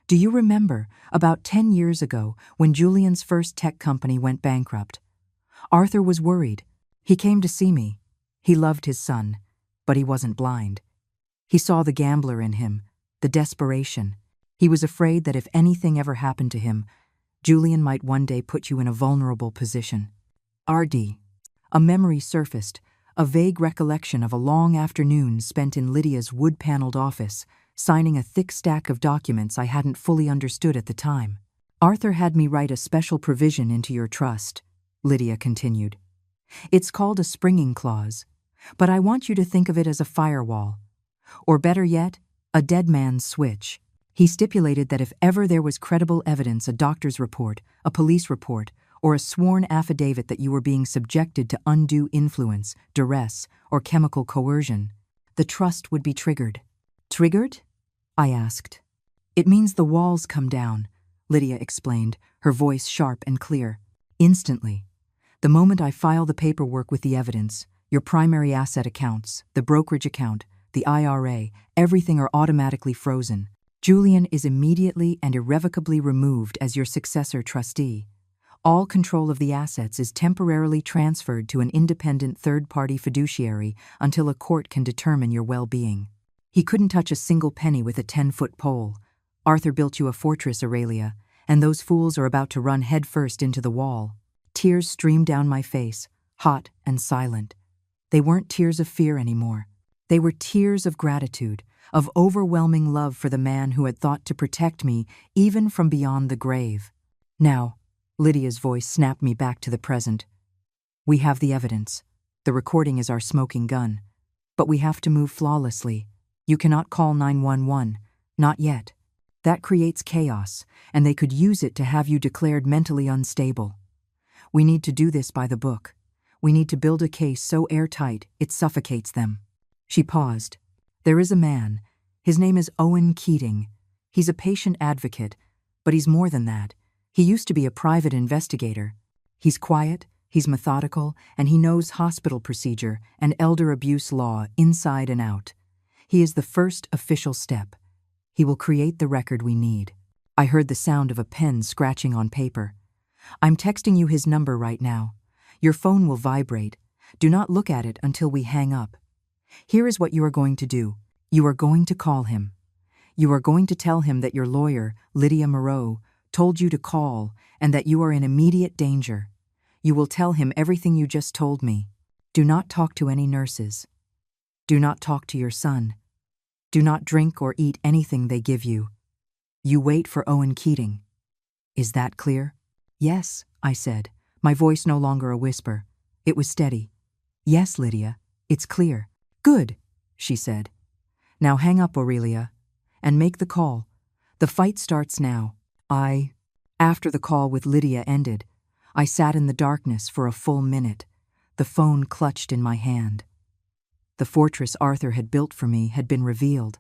Do you remember, about 10 years ago, when Julian's first tech company went bankrupt? Arthur was worried. He came to see me. He loved his son, but he wasn't blind. He saw the gambler in him, the desperation. He was afraid that if anything ever happened to him, Julian might one day put you in a vulnerable position. RD. A memory surfaced, a vague recollection of a long afternoon spent in Lydia's wood-paneled office, signing a thick stack of documents I hadn't fully understood at the time. Arthur had me write a special provision into your trust, Lydia continued. It's called a springing clause, but I want you to think of it as a firewall. Or better yet, a dead man's switch. He stipulated that if ever there was credible evidence, a doctor's report, a police report, or a sworn affidavit that you were being subjected to undue influence, duress, or chemical coercion, the trust would be triggered. Triggered? I asked. It means the walls come down, Lydia explained, her voice sharp and clear. Instantly. The moment I file the paperwork with the evidence, your primary asset accounts, the brokerage account, the IRA, everything are automatically frozen. Julian is immediately and irrevocably removed as your successor trustee. All control of the assets is temporarily transferred to an independent third-party fiduciary until a court can determine your well-being. He couldn't touch a single penny with a 10-foot pole. Arthur built you a fortress, Aurelia, and those fools are about to run headfirst into the wall. Tears streamed down my face, hot and silent. They weren't tears of fear anymore. They were tears of gratitude, of overwhelming love for the man who had thought to protect me even from beyond the grave. Now, Lydia's voice snapped me back to the present. We have the evidence. The recording is our smoking gun. But we have to move flawlessly. You cannot call 911. Not yet. That creates chaos, and they could use it to have you declared mentally unstable. We need to do this by the book. We need to build a case so airtight it suffocates them. She paused. There is a man. His name is Owen Keating. He's a patient advocate, but he's more than that. He used to be a private investigator. He's quiet, he's methodical, and he knows hospital procedure and elder abuse law inside and out. He is the first official step. He will create the record we need. I heard the sound of a pen scratching on paper. I'm texting you his number right now. Your phone will vibrate. Do not look at it until we hang up. Here is what you are going to do. You are going to call him. You are going to tell him that your lawyer, Lydia Moreau, told you to call and that you are in immediate danger. You will tell him everything you just told me. Do not talk to any nurses. Do not talk to your son. Do not drink or eat anything they give you. You wait for Owen Keating. Is that clear? Yes, I said, my voice no longer a whisper. It was steady. Yes, Lydia, it's clear. Good, she said. Now hang up, Aurelia, and make the call. The fight starts now. After the call with Lydia ended, I sat in the darkness for a full minute, the phone clutched in my hand. The fortress Arthur had built for me had been revealed,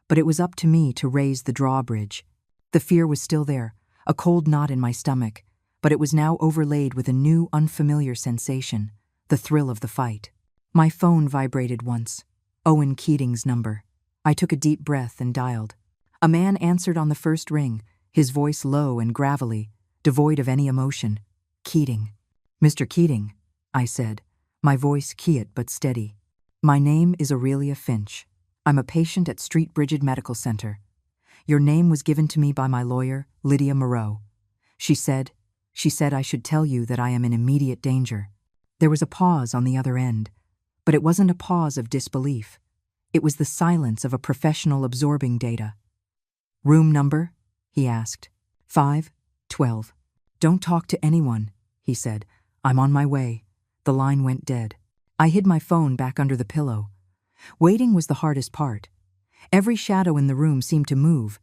but it was up to me to raise the drawbridge. The fear was still there, a cold knot in my stomach, but it was now overlaid with a new, unfamiliar sensation, the thrill of the fight. My phone vibrated once. Owen Keating's number. I took a deep breath and dialed. A man answered on the first ring, his voice low and gravelly, devoid of any emotion. Keating. Mr. Keating, I said, my voice quiet but steady. My name is Aurelia Finch. I'm a patient at Street Bridget Medical Center. Your name was given to me by my lawyer, Lydia Moreau. She said I should tell you that I am in immediate danger. There was a pause on the other end, but it wasn't a pause of disbelief. It was the silence of a professional absorbing data. Room number? He asked. 512. Don't talk to anyone, he said. I'm on my way. The line went dead. I hid my phone back under the pillow. Waiting was the hardest part. Every shadow in the room seemed to move.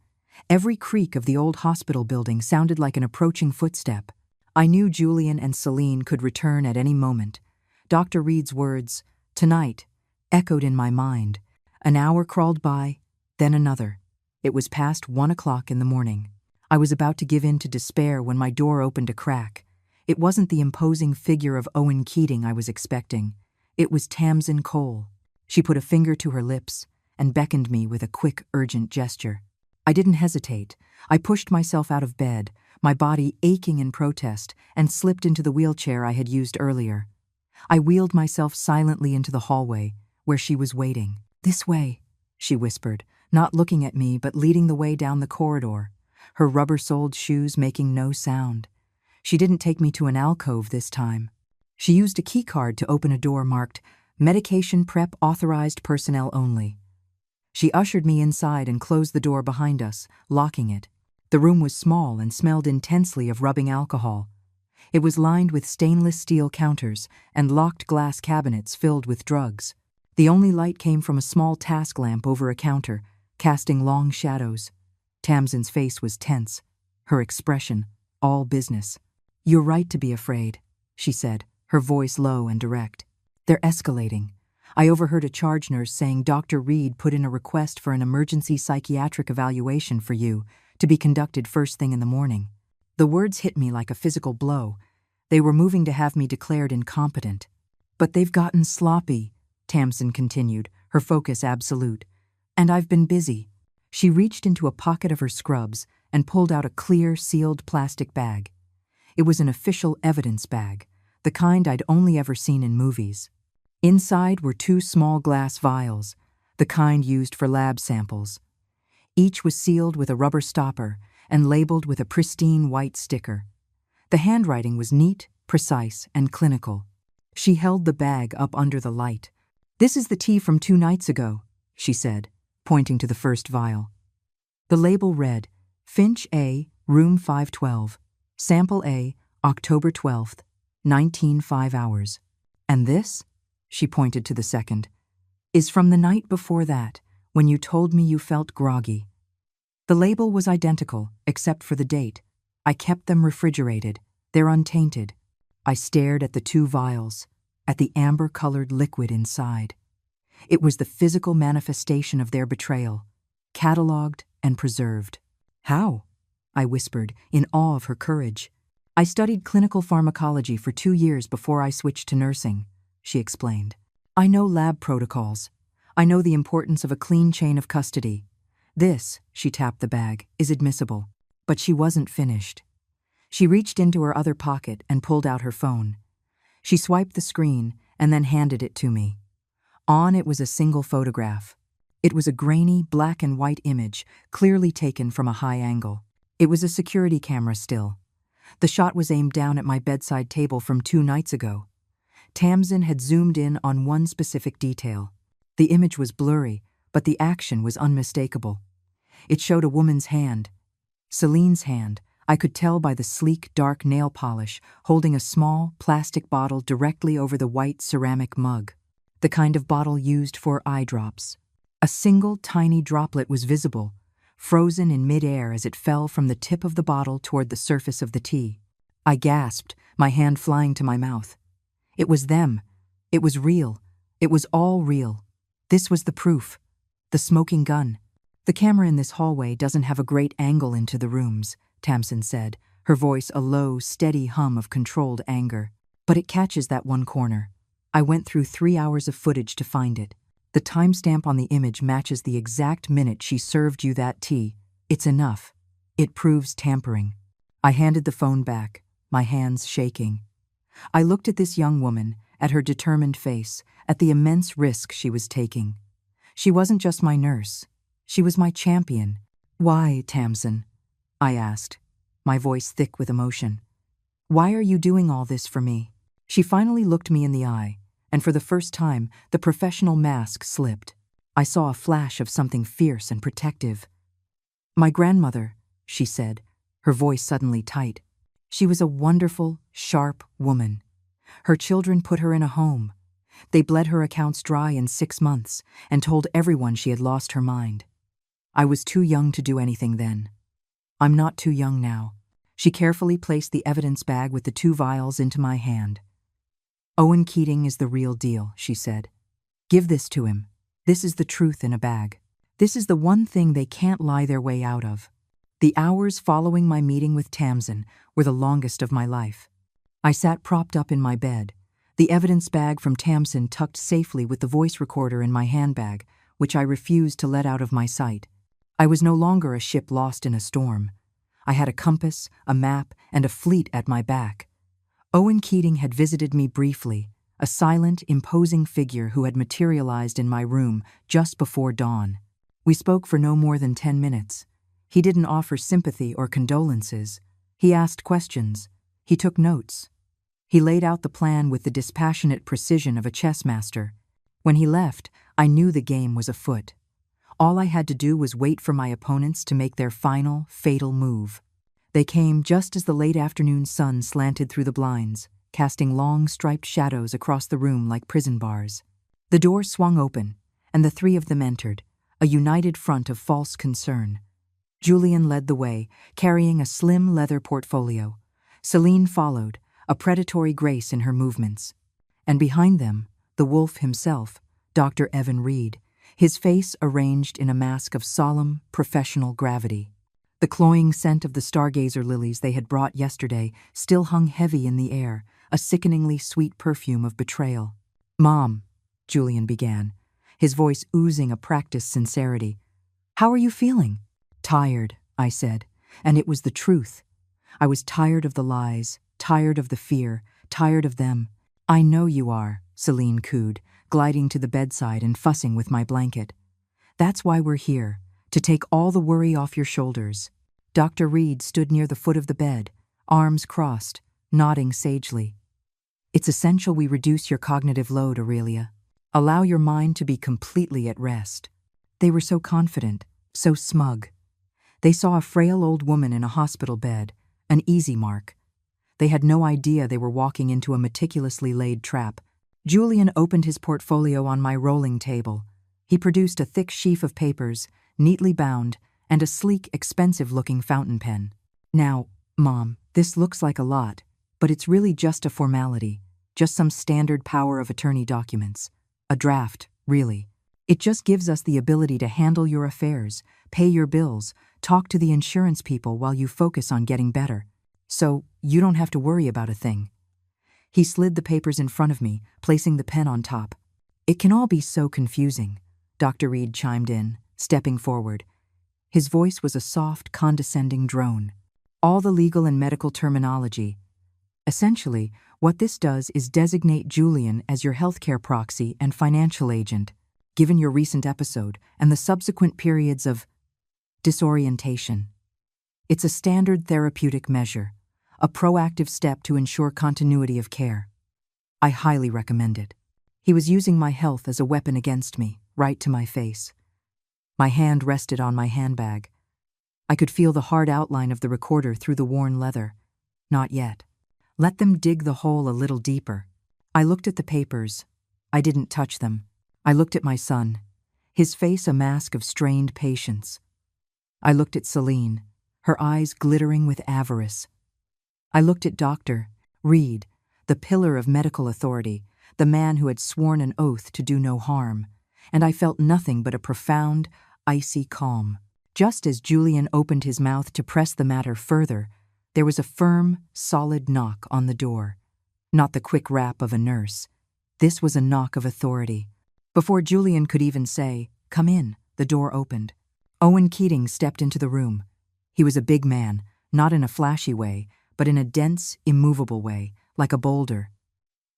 Every creak of the old hospital building sounded like an approaching footstep. I knew Julian and Celine could return at any moment. Dr. Reed's words, "Tonight," echoed in my mind. An hour crawled by, then another. It was past 1 o'clock in the morning. I was about to give in to despair when my door opened a crack. It wasn't the imposing figure of Owen Keating I was expecting. It was Tamsin Cole. She put a finger to her lips and beckoned me with a quick, urgent gesture. I didn't hesitate. I pushed myself out of bed, my body aching in protest, and slipped into the wheelchair I had used earlier. I wheeled myself silently into the hallway, where she was waiting. "This way," she whispered, not looking at me but leading the way down the corridor, her rubber-soled shoes making no sound. She didn't take me to an alcove this time. She used a keycard to open a door marked "Medication Prep Authorized Personnel Only." She ushered me inside and closed the door behind us, locking it. The room was small and smelled intensely of rubbing alcohol. It was lined with stainless steel counters and locked glass cabinets filled with drugs. The only light came from a small task lamp over a counter, casting long shadows. Tamsin's face was tense, her expression all business. "You're right to be afraid," she said, her voice low and direct. "They're escalating. I overheard a charge nurse saying Dr. Reed put in a request for an emergency psychiatric evaluation for you to be conducted first thing in the morning." The words hit me like a physical blow. They were moving to have me declared incompetent. "But they've gotten sloppy," Tamsin continued, her focus absolute. "And I've been busy." She reached into a pocket of her scrubs and pulled out a clear, sealed plastic bag. It was an official evidence bag, the kind I'd only ever seen in movies. Inside were 2 small glass vials, the kind used for lab samples. Each was sealed with a rubber stopper and labeled with a pristine white sticker. The handwriting was neat, precise, and clinical. She held the bag up under the light. "This is the tea from 2 nights ago," she said, pointing to the first vial. The label read, "Finch A, Room 512, Sample A, October 12th, 19:05 hours. And this," she pointed to the second, "is from the night before that, when you told me you felt groggy." The label was identical, except for the date. I kept them refrigerated. They're untainted. I stared at the 2 vials, at the amber-colored liquid inside. It was the physical manifestation of their betrayal, catalogued and preserved. "How?" I whispered, in awe of her courage. "I studied clinical pharmacology for 2 years before I switched to nursing," she explained. "I know lab protocols. I know the importance of a clean chain of custody. This," she tapped the bag, "is admissible." But she wasn't finished. She reached into her other pocket and pulled out her phone. She swiped the screen and then handed it to me. On it was a single photograph. It was a grainy, black and white image, clearly taken from a high angle. It was a security camera still. The shot was aimed down at my bedside table from 2 nights ago. Tamsin had zoomed in on one specific detail. The image was blurry, but the action was unmistakable. It showed a woman's hand. Celine's hand, I could tell by the sleek, dark nail polish, holding a small, plastic bottle directly over the white ceramic mug, the kind of bottle used for eye drops. A single, tiny droplet was visible, frozen in mid-air as it fell from the tip of the bottle toward the surface of the tea. I gasped, my hand flying to my mouth. It was them. It was real. It was all real. This was the proof. The smoking gun. "The camera in this hallway doesn't have a great angle into the rooms," Tamsin said, her voice a low, steady hum of controlled anger. "But it catches that one corner. I went through 3 hours of footage to find it. The timestamp on the image matches the exact minute she served you that tea. It's enough. It proves tampering." I handed the phone back, my hands shaking. I looked at this young woman, at her determined face, at the immense risk she was taking. She wasn't just my nurse. She was my champion. "Why, Tamsin?" I asked, my voice thick with emotion. "Why are you doing all this for me?" She finally looked me in the eye, and for the first time, the professional mask slipped. I saw a flash of something fierce and protective. "My grandmother," she said, her voice suddenly tight. "She was a wonderful, sharp woman. Her children put her in a home. They bled her accounts dry in 6 months and told everyone she had lost her mind. I was too young to do anything then. I'm not too young now." She carefully placed the evidence bag with the 2 vials into my hand. "Owen Keating is the real deal," she said. "Give this to him. This is the truth in a bag. This is the one thing they can't lie their way out of." The hours following my meeting with Tamsin were the longest of my life. I sat propped up in my bed, the evidence bag from Tamsin tucked safely with the voice recorder in my handbag, which I refused to let out of my sight. I was no longer a ship lost in a storm. I had a compass, a map, and a fleet at my back. Owen Keating had visited me briefly, a silent, imposing figure who had materialized in my room just before dawn. We spoke for no more than 10 minutes. He didn't offer sympathy or condolences. He asked questions. He took notes. He laid out the plan with the dispassionate precision of a chess master. When he left, I knew the game was afoot. All I had to do was wait for my opponents to make their final, fatal move. They came just as the late afternoon sun slanted through the blinds, casting long striped shadows across the room like prison bars. The door swung open, and the three of them entered, a united front of false concern. Julian led the way, carrying a slim leather portfolio. Celine followed, a predatory grace in her movements. And behind them, the wolf himself, Dr. Evan Reed, his face arranged in a mask of solemn, professional gravity. The cloying scent of the stargazer lilies they had brought yesterday still hung heavy in the air, a sickeningly sweet perfume of betrayal. "Mom," Julian began, his voice oozing a practiced sincerity. "How are you feeling?" "Tired," I said, and it was the truth. I was tired of the lies, tired of the fear, tired of them. "I know you are," Celine cooed, gliding to the bedside and fussing with my blanket. "That's why we're here, to take all the worry off your shoulders." Dr. Reed stood near the foot of the bed, arms crossed, nodding sagely. "It's essential we reduce your cognitive load, Aurelia. Allow your mind to be completely at rest." They were so confident, so smug. They saw a frail old woman in a hospital bed, an easy mark. They had no idea they were walking into a meticulously laid trap. Julian opened his portfolio on my rolling table. He produced a thick sheaf of papers, neatly bound, and a sleek, expensive-looking fountain pen. "Now, Mom, this looks like a lot, but it's really just a formality, just some standard power of attorney documents. A draft, really. It just gives us the ability to handle your affairs, pay your bills, talk to the insurance people while you focus on getting better. So you don't have to worry about a thing." He slid the papers in front of me, placing the pen on top. "It can all be so confusing," Dr. Reed chimed in, stepping forward. His voice was a soft, condescending drone. "All the legal and medical terminology. Essentially, what this does is designate Julian as your healthcare proxy and financial agent, given your recent episode and the subsequent periods of disorientation. It's a standard therapeutic measure, a proactive step to ensure continuity of care. I highly recommend it." He was using my health as a weapon against me, right to my face. My hand rested on my handbag. I could feel the hard outline of the recorder through the worn leather. Not yet. Let them dig the hole a little deeper. I looked at the papers. I didn't touch them. I looked at my son, his face a mask of strained patience. I looked at Celine, her eyes glittering with avarice. I looked at Dr. Reed, the pillar of medical authority, the man who had sworn an oath to do no harm, and I felt nothing but a profound, icy calm. Just as Julian opened his mouth to press the matter further, there was a firm, solid knock on the door. Not the quick rap of a nurse. This was a knock of authority. Before Julian could even say, "Come in," the door opened. Owen Keating stepped into the room. He was a big man, not in a flashy way, but in a dense, immovable way, like a boulder.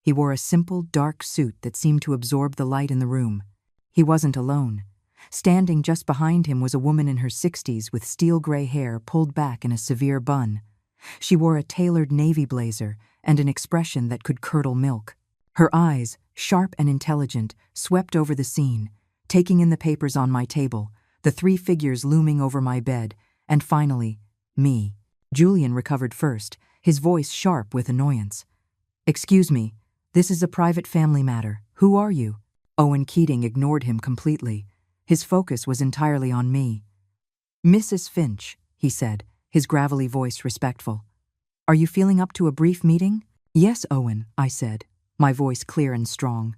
He wore a simple, dark suit that seemed to absorb the light in the room. He wasn't alone. Standing just behind him was a woman in her 60s with steel-gray hair pulled back in a severe bun. She wore a tailored navy blazer and an expression that could curdle milk. Her eyes, sharp and intelligent, swept over the scene, taking in the papers on my table, the three figures looming over my bed, and finally, me. Julian recovered first, his voice sharp with annoyance. "Excuse me, this is a private family matter. Who are you?" Owen Keating ignored him completely. His focus was entirely on me. "Mrs. Finch," he said, his gravelly voice respectful. "Are you feeling up to a brief meeting?" "Yes, Owen," I said, my voice clear and strong.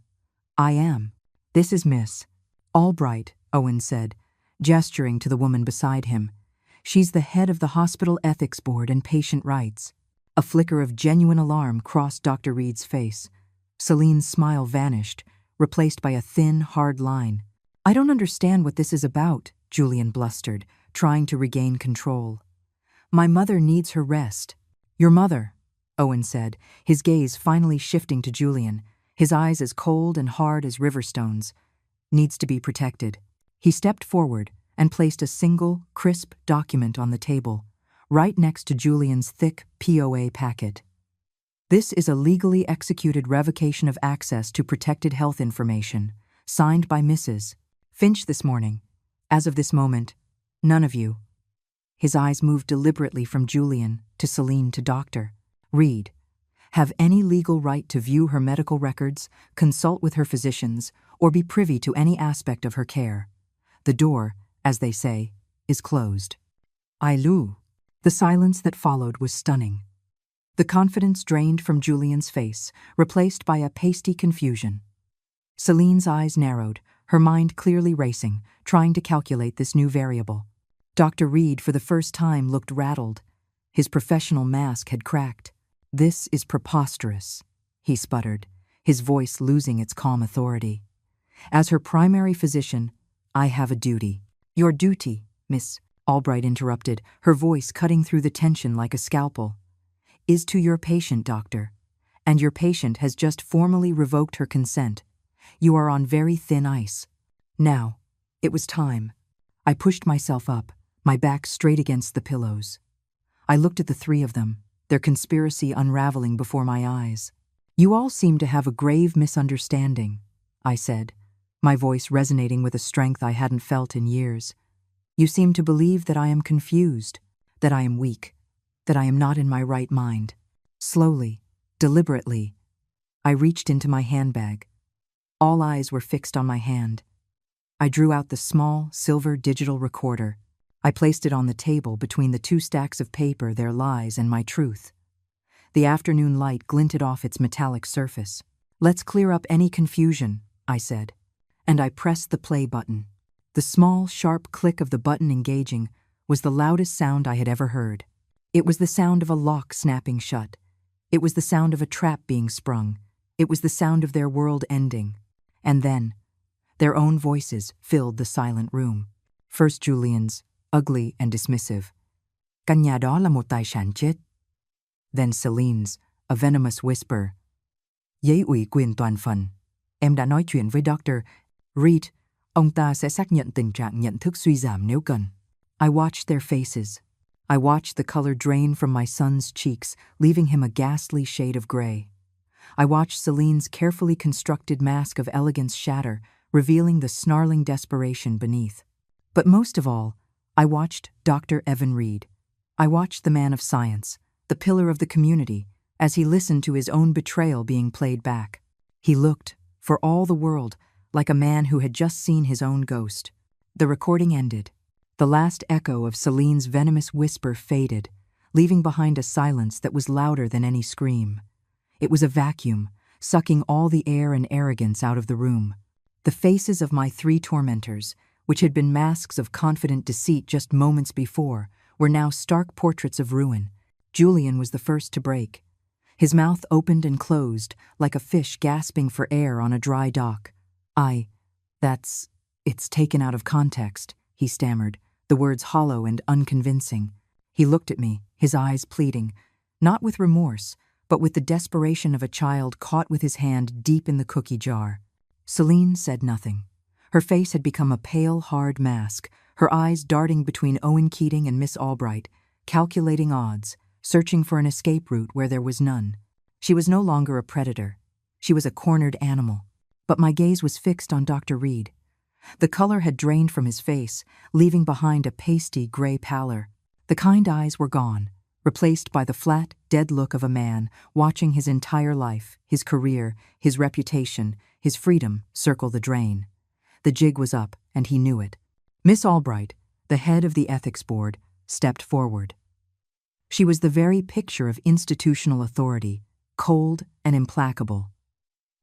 "I am. This is Miss Albright," Owen said, gesturing to the woman beside him. "She's the head of the hospital ethics board and patient rights." A flicker of genuine alarm crossed Dr. Reed's face. Celine's smile vanished, replaced by a thin, hard line. I don't understand what this is about, Julian blustered, trying to regain control. My mother needs her rest. Your mother, Owen said, his gaze finally shifting to Julian, his eyes as cold and hard as river stones, needs to be protected. He stepped forward and placed a single, crisp document on the table, right next to Julian's thick POA packet. This is a legally executed revocation of access to protected health information, signed by Mrs. Finch this morning. As of this moment, none of you. His eyes moved deliberately from Julian to Celine to Dr. Reed. Have any legal right to view her medical records, consult with her physicians, or be privy to any aspect of her care. The door, as they say, is closed. Ailu. The silence that followed was stunning. The confidence drained from Julian's face, replaced by a pasty confusion. Celine's eyes narrowed, her mind clearly racing, trying to calculate this new variable. Dr. Reed, for the first time, looked rattled. His professional mask had cracked. This is preposterous, he sputtered, his voice losing its calm authority. As her primary physician, I have a duty. Your duty, Miss Albright interrupted, her voice cutting through the tension like a scalpel, is to your patient, doctor. And your patient has just formally revoked her consent. You are on very thin ice. Now, it was time. I pushed myself up, my back straight against the pillows. I looked at the three of them, their conspiracy unraveling before my eyes. You all seem to have a grave misunderstanding, I said, my voice resonating with a strength I hadn't felt in years. You seem to believe that I am confused, that I am weak, that I am not in my right mind. Slowly, deliberately, I reached into my handbag. All eyes were fixed on my hand. I drew out the small, silver digital recorder. I placed it on the table between the two stacks of paper, their lies and my truth. The afternoon light glinted off its metallic surface. Let's clear up any confusion, I said, and I pressed the play button. The small, sharp click of the button engaging was the loudest sound I had ever heard. It was the sound of a lock snapping shut. It was the sound of a trap being sprung. It was the sound of their world ending. And then, their own voices filled the silent room. First Julian's, ugly and dismissive. Căn nhà đó là một tài sản chết. Then Celine's, a venomous whisper. Giấy ủy quyền toàn phần. Em đã nói chuyện với Dr. Reed. Ông ta sẽ xác nhận tình trạng nhận thức suy giảm nếu cần. I watched their faces. I watched the color drain from my son's cheeks, leaving him a ghastly shade of gray. I watched Celine's carefully constructed mask of elegance shatter, revealing the snarling desperation beneath. But most of all, I watched Dr. Evan Reed. I watched the man of science, the pillar of the community, as he listened to his own betrayal being played back. He looked, for all the world, like a man who had just seen his own ghost. The recording ended. The last echo of Celine's venomous whisper faded, leaving behind a silence that was louder than any scream. It was a vacuum, sucking all the air and arrogance out of the room. The faces of my three tormentors, which had been masks of confident deceit just moments before, were now stark portraits of ruin. Julian was the first to break. His mouth opened and closed, like a fish gasping for air on a dry dock. It's taken out of context, he stammered, the words hollow and unconvincing. He looked at me, his eyes pleading, not with remorse, but with the desperation of a child caught with his hand deep in the cookie jar. Celine said nothing. Her face had become a pale, hard mask, her eyes darting between Owen Keating and Miss Albright, calculating odds, searching for an escape route where there was none. She was no longer a predator. She was a cornered animal. But my gaze was fixed on Dr. Reed. The color had drained from his face, leaving behind a pasty gray pallor. The kind eyes were gone, replaced by the flat, dead look of a man watching his entire life, his career, his reputation, his freedom circle the drain. The jig was up, and he knew it. Miss Albright, the head of the ethics board, stepped forward. She was the very picture of institutional authority, cold and implacable.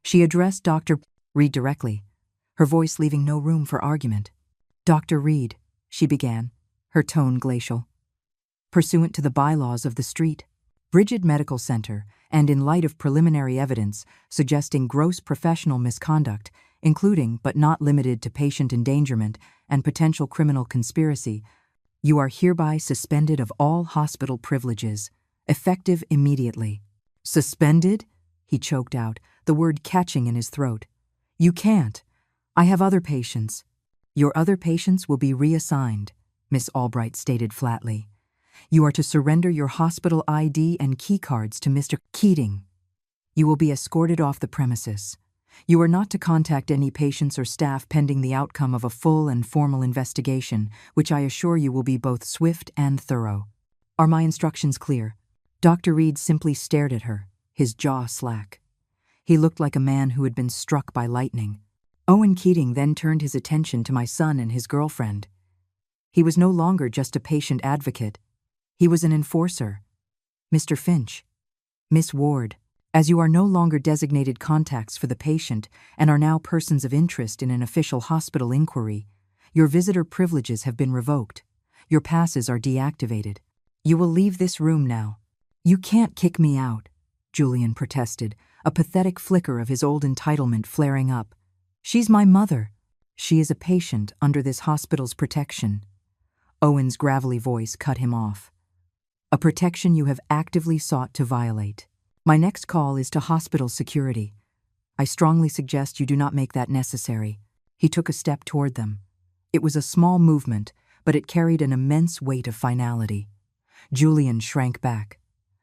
She addressed Dr. Reed directly, her voice leaving no room for argument. Dr. Reed, she began, her tone glacial. Pursuant to the bylaws of the street, Brigid Medical Center, and in light of preliminary evidence suggesting gross professional misconduct, including but not limited to patient endangerment and potential criminal conspiracy, you are hereby suspended of all hospital privileges, effective immediately. Suspended? He choked out, the word catching in his throat. You can't. I have other patients. Your other patients will be reassigned, Miss Albright stated flatly. You are to surrender your hospital ID and key cards to Mr. Keating. You will be escorted off the premises. You are not to contact any patients or staff pending the outcome of a full and formal investigation, which I assure you will be both swift and thorough. Are my instructions clear? Dr. Reed simply stared at her, his jaw slack. He looked like a man who had been struck by lightning. Owen Keating then turned his attention to my son and his girlfriend. He was no longer just a patient advocate. He was an enforcer. Mr. Finch, Miss Ward, as you are no longer designated contacts for the patient and are now persons of interest in an official hospital inquiry, your visitor privileges have been revoked. Your passes are deactivated. You will leave this room now. You can't kick me out, Julian protested, a pathetic flicker of his old entitlement flaring up. She's my mother. She is a patient under this hospital's protection. Owen's gravelly voice cut him off. A protection you have actively sought to violate. My next call is to hospital security. I strongly suggest you do not make that necessary. He took a step toward them. It was a small movement, but it carried an immense weight of finality. Julian shrank back.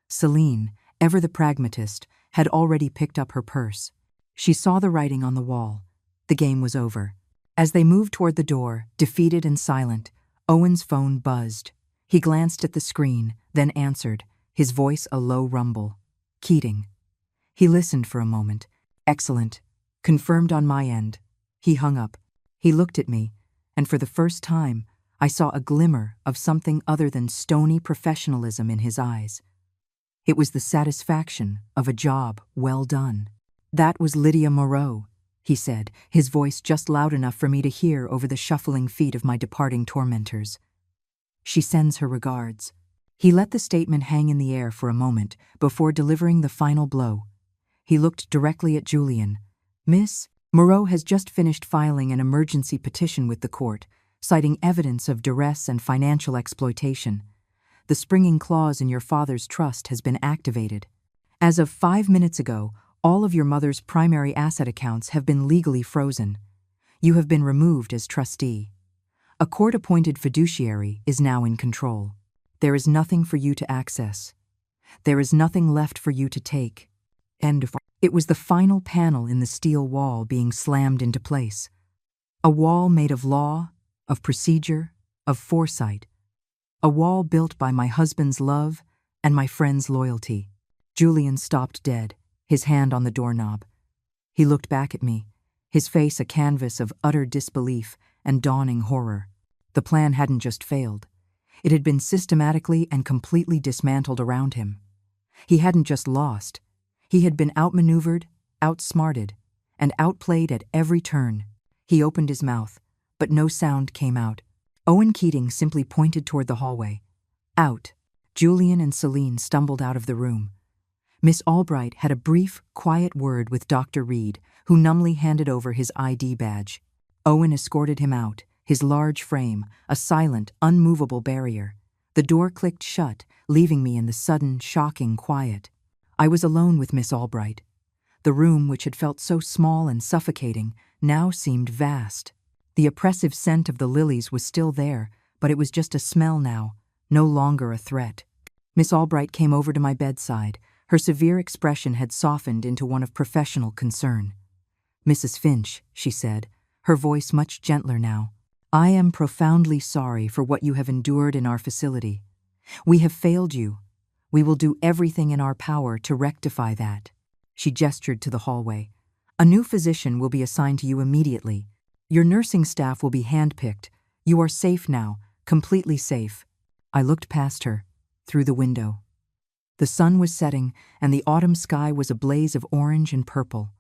Celine, ever the pragmatist, had already picked up her purse. She saw the writing on the wall. The game was over. As they moved toward the door, defeated and silent, Owen's phone buzzed. He glanced at the screen, then answered, his voice a low rumble. Keating. He listened for a moment. Excellent. Confirmed on my end. He hung up. He looked at me, and for the first time, I saw a glimmer of something other than stony professionalism in his eyes. It was the satisfaction of a job well done. That was Lydia Moreau, he said, his voice just loud enough for me to hear over the shuffling feet of my departing tormentors. She sends her regards. He let the statement hang in the air for a moment before delivering the final blow. He looked directly at Julian. Miss, Moreau has just finished filing an emergency petition with the court, citing evidence of duress and financial exploitation. The springing clause in your father's trust has been activated. As of 5 minutes ago, all of your mother's primary asset accounts have been legally frozen. You have been removed as trustee. A court-appointed fiduciary is now in control. There is nothing for you to access. There is nothing left for you to take. End of. It was the final panel in the steel wall being slammed into place. A wall made of law, of procedure, of foresight. A wall built by my husband's love and my friend's loyalty. Julian stopped dead, his hand on the doorknob. He looked back at me, his face a canvas of utter disbelief and dawning horror. The plan hadn't just failed. It had been systematically and completely dismantled around him. He hadn't just lost. He had been outmaneuvered, outsmarted, and outplayed at every turn. He opened his mouth, but no sound came out. Owen Keating simply pointed toward the hallway. Out. Julian and Celine stumbled out of the room. Miss Albright had a brief, quiet word with Dr. Reed, who numbly handed over his ID badge. Owen escorted him out, his large frame, a silent, unmovable barrier. The door clicked shut, leaving me in the sudden, shocking quiet. I was alone with Miss Albright. The room, which had felt so small and suffocating, now seemed vast. The oppressive scent of the lilies was still there, but it was just a smell now, no longer a threat. Miss Albright came over to my bedside. Her severe expression had softened into one of professional concern. Mrs. Finch, she said, her voice much gentler now, I am profoundly sorry for what you have endured in our facility. We have failed you. We will do everything in our power to rectify that. She gestured to the hallway. A new physician will be assigned to you immediately. Your nursing staff will be handpicked. You are safe now, completely safe. I looked past her, through the window. The sun was setting, and the autumn sky was a blaze of orange and purple.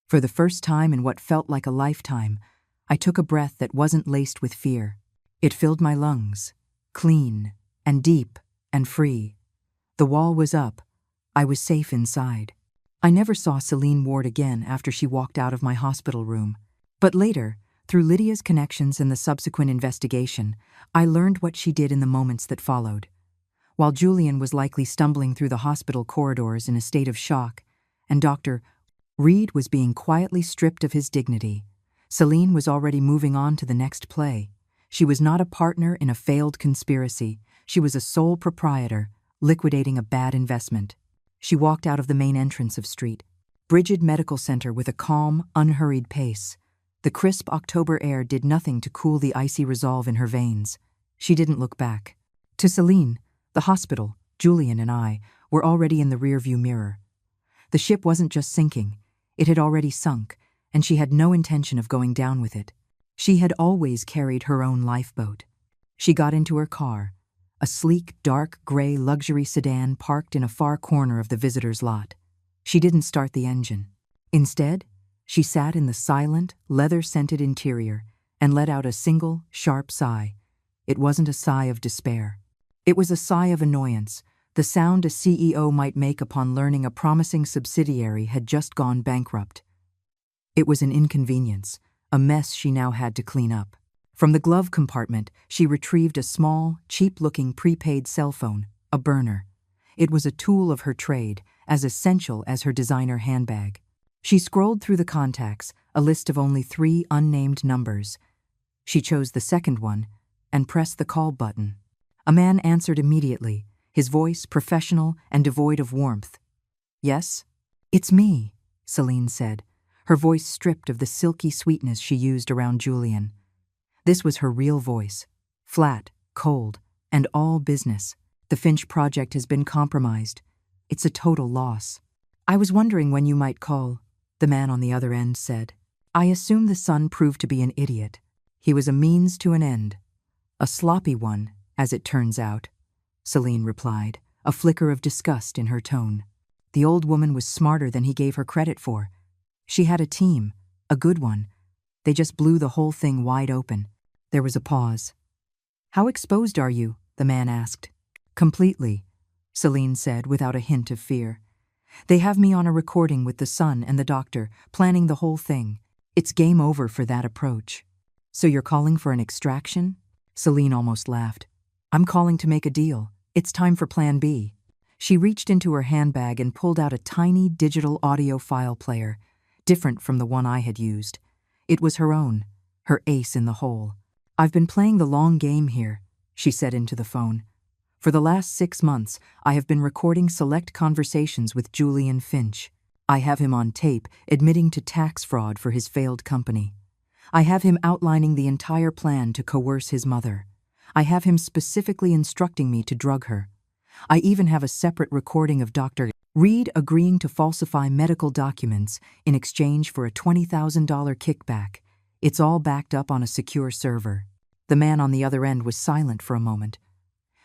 For the first time in what felt like a lifetime, I took a breath that wasn't laced with fear. It filled my lungs, clean and deep and free. The wall was up. I was safe inside. I never saw Celine Ward again after she walked out of my hospital room. But later, through Lydia's connections and the subsequent investigation, I learned what she did in the moments that followed. While Julian was likely stumbling through the hospital corridors in a state of shock, and Dr. Reed was being quietly stripped of his dignity, Celine was already moving on to the next play. She was not a partner in a failed conspiracy. She was a sole proprietor, liquidating a bad investment. She walked out of the main entrance of Street Brigid Medical Center with a calm, unhurried pace. The crisp October air did nothing to cool the icy resolve in her veins. She didn't look back. To Celine, the hospital, Julian and I, were already in the rearview mirror. The ship wasn't just sinking. It had already sunk, and she had no intention of going down with it. She had always carried her own lifeboat. She got into her car, a sleek, dark gray luxury sedan parked in a far corner of the visitor's lot. She didn't start the engine. Instead, she sat in the silent, leather-scented interior and let out a single, sharp sigh. It wasn't a sigh of despair. It was a sigh of annoyance, the sound a CEO might make upon learning a promising subsidiary had just gone bankrupt. It was an inconvenience, a mess she now had to clean up. From the glove compartment, she retrieved a small, cheap-looking prepaid cell phone, a burner. It was a tool of her trade, as essential as her designer handbag. She scrolled through the contacts, a list of only 3 unnamed numbers. She chose the second one and pressed the call button. A man answered immediately, his voice professional and devoid of warmth. "Yes? It's me," Celine said, her voice stripped of the silky sweetness she used around Julian. This was her real voice, flat, cold, and all business. "The Finch project has been compromised. It's a total loss. I was wondering when you might call," the man on the other end said. "I assume the son proved to be an idiot. He was a means to an end. A sloppy one, as it turns out," Celine replied, a flicker of disgust in her tone. The old woman was smarter than he gave her credit for. She had a team, a good one. They just blew the whole thing wide open. There was a pause. "How exposed are you?" the man asked. "Completely," Celine said without a hint of fear. "They have me on a recording with the son and the doctor, planning the whole thing. It's game over for that approach." "So you're calling for an extraction?" Celine almost laughed. "I'm calling to make a deal. It's time for Plan B." She reached into her handbag and pulled out a tiny digital audio file player, different from the one I had used. It was her own, her ace in the hole. "I've been playing the long game here," she said into the phone. "For the last 6 months, I have been recording select conversations with Julian Finch. I have him on tape admitting to tax fraud for his failed company. I have him outlining the entire plan to coerce his mother. I have him specifically instructing me to drug her. I even have a separate recording of Dr. Reed agreeing to falsify medical documents in exchange for a $20,000 kickback. It's all backed up on a secure server." The man on the other end was silent for a moment.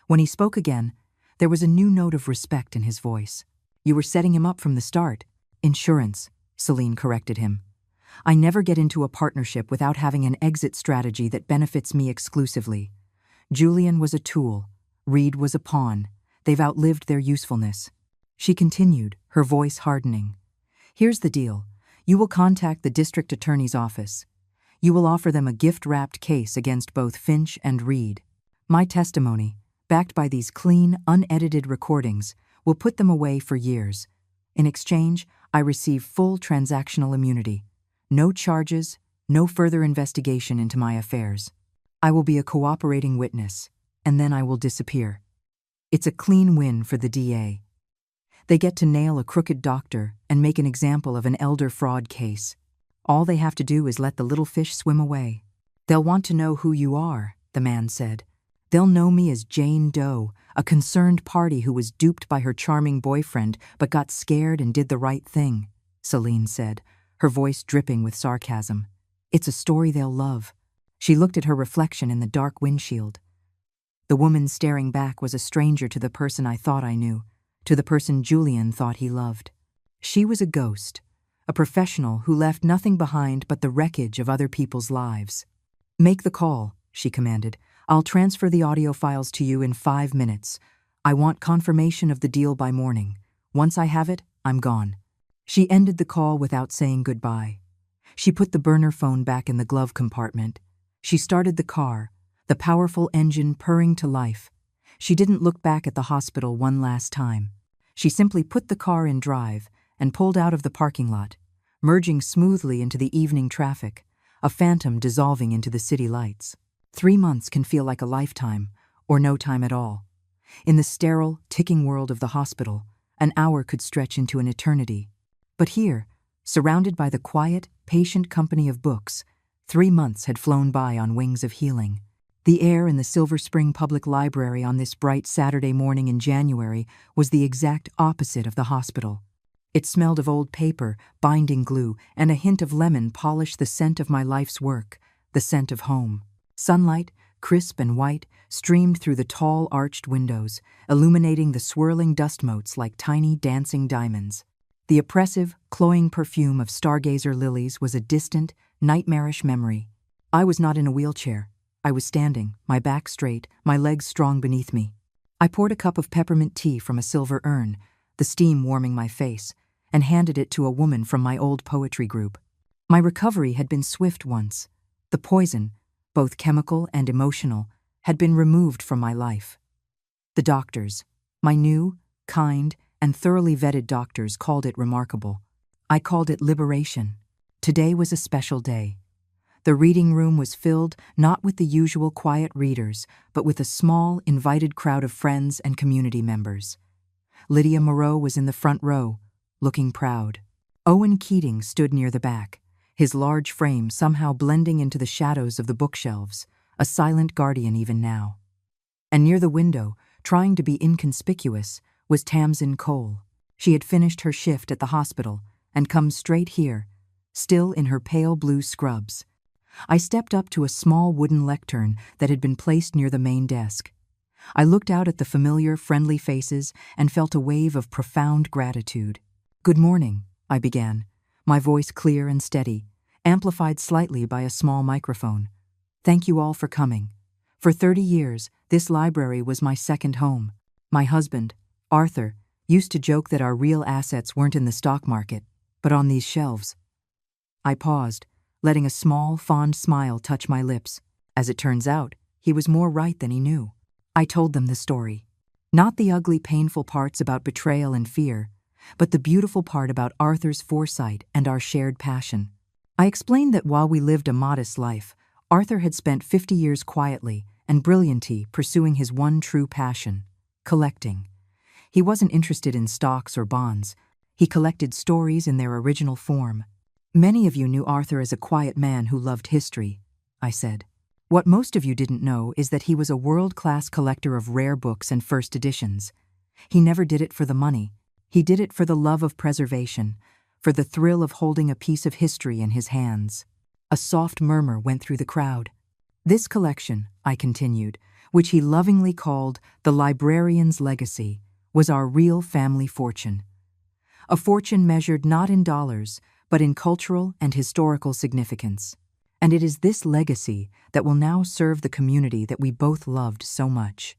When he spoke again, there was a new note of respect in his voice. "You were setting him up from the start." "Insurance," Celine corrected him. "I never get into a partnership without having an exit strategy that benefits me exclusively. Julian was a tool. Reed was a pawn. They've outlived their usefulness." She continued, her voice hardening. "Here's the deal. You will contact the district attorney's office. You will offer them a gift-wrapped case against both Finch and Reed. My testimony, backed by these clean, unedited recordings, will put them away for years. In exchange, I receive full transactional immunity. No charges, no further investigation into my affairs. I will be a cooperating witness, and then I will disappear. It's a clean win for the DA. They get to nail a crooked doctor and make an example of an elder fraud case. All they have to do is let the little fish swim away. They'll want to know who you are," the man said. "They'll know me as Jane Doe, a concerned party who was duped by her charming boyfriend but got scared and did the right thing," Celine said, her voice dripping with sarcasm. "It's a story they'll love." She looked at her reflection in the dark windshield. The woman staring back was a stranger to the person I thought I knew, to the person Julian thought he loved. She was a ghost, a professional who left nothing behind but the wreckage of other people's lives. "Make the call," she commanded. "I'll transfer the audio files to you in 5 minutes. I want confirmation of the deal by morning. Once I have it, I'm gone." She ended the call without saying goodbye. She put the burner phone back in the glove compartment. She started the car, the powerful engine purring to life. She didn't look back at the hospital one last time. She simply put the car in drive and pulled out of the parking lot, merging smoothly into the evening traffic, a phantom dissolving into the city lights. 3 months can feel like a lifetime, or no time at all. In the sterile, ticking world of the hospital, an hour could stretch into an eternity. But here, surrounded by the quiet, patient company of books, 3 months had flown by on wings of healing. The air in the Silver Spring Public Library on this bright Saturday morning in January was the exact opposite of the hospital. It smelled of old paper, binding glue, and a hint of lemon polished the scent of my life's work, the scent of home. Sunlight, crisp and white, streamed through the tall arched windows, illuminating the swirling dust motes like tiny dancing diamonds. The oppressive, cloying perfume of stargazer lilies was a distant, nightmarish memory. I was not in a wheelchair. I was standing, my back straight, my legs strong beneath me. I poured a cup of peppermint tea from a silver urn, the steam warming my face, and handed it to a woman from my old poetry group. My recovery had been swift once. The poison, both chemical and emotional, had been removed from my life. The doctors, my new, kind, and thoroughly vetted doctors, called it remarkable. I called it liberation. Today was a special day. The reading room was filled not with the usual quiet readers, but with a small, invited crowd of friends and community members. Lydia Moreau was in the front row, looking proud. Owen Keating stood near the back, his large frame somehow blending into the shadows of the bookshelves, a silent guardian even now. And near the window, trying to be inconspicuous, was Tamsin Cole. She had finished her shift at the hospital and come straight here, still in her pale blue scrubs. I stepped up to a small wooden lectern that had been placed near the main desk. I looked out at the familiar, friendly faces and felt a wave of profound gratitude. "Good morning," I began, my voice clear and steady, amplified slightly by a small microphone. "Thank you all for coming. For 30 years, this library was my second home. My husband, Arthur, used to joke that our real assets weren't in the stock market, but on these shelves." I paused, letting a small, fond smile touch my lips. As it turns out, he was more right than he knew. I told them the story. Not the ugly, painful parts about betrayal and fear, but the beautiful part about Arthur's foresight and our shared passion. I explained that while we lived a modest life, Arthur had spent 50 years quietly and brilliantly pursuing his one true passion, collecting. He wasn't interested in stocks or bonds. He collected stories in their original form. "Many of you knew Arthur as a quiet man who loved history," I said. "What most of you didn't know is that he was a world-class collector of rare books and first editions. He never did it for the money. He did it for the love of preservation, for the thrill of holding a piece of history in his hands." A soft murmur went through the crowd. "This collection," I continued, "which he lovingly called the librarian's legacy, was our real family fortune. A fortune measured not in dollars, but in cultural and historical significance. And it is this legacy that will now serve the community that we both loved so much."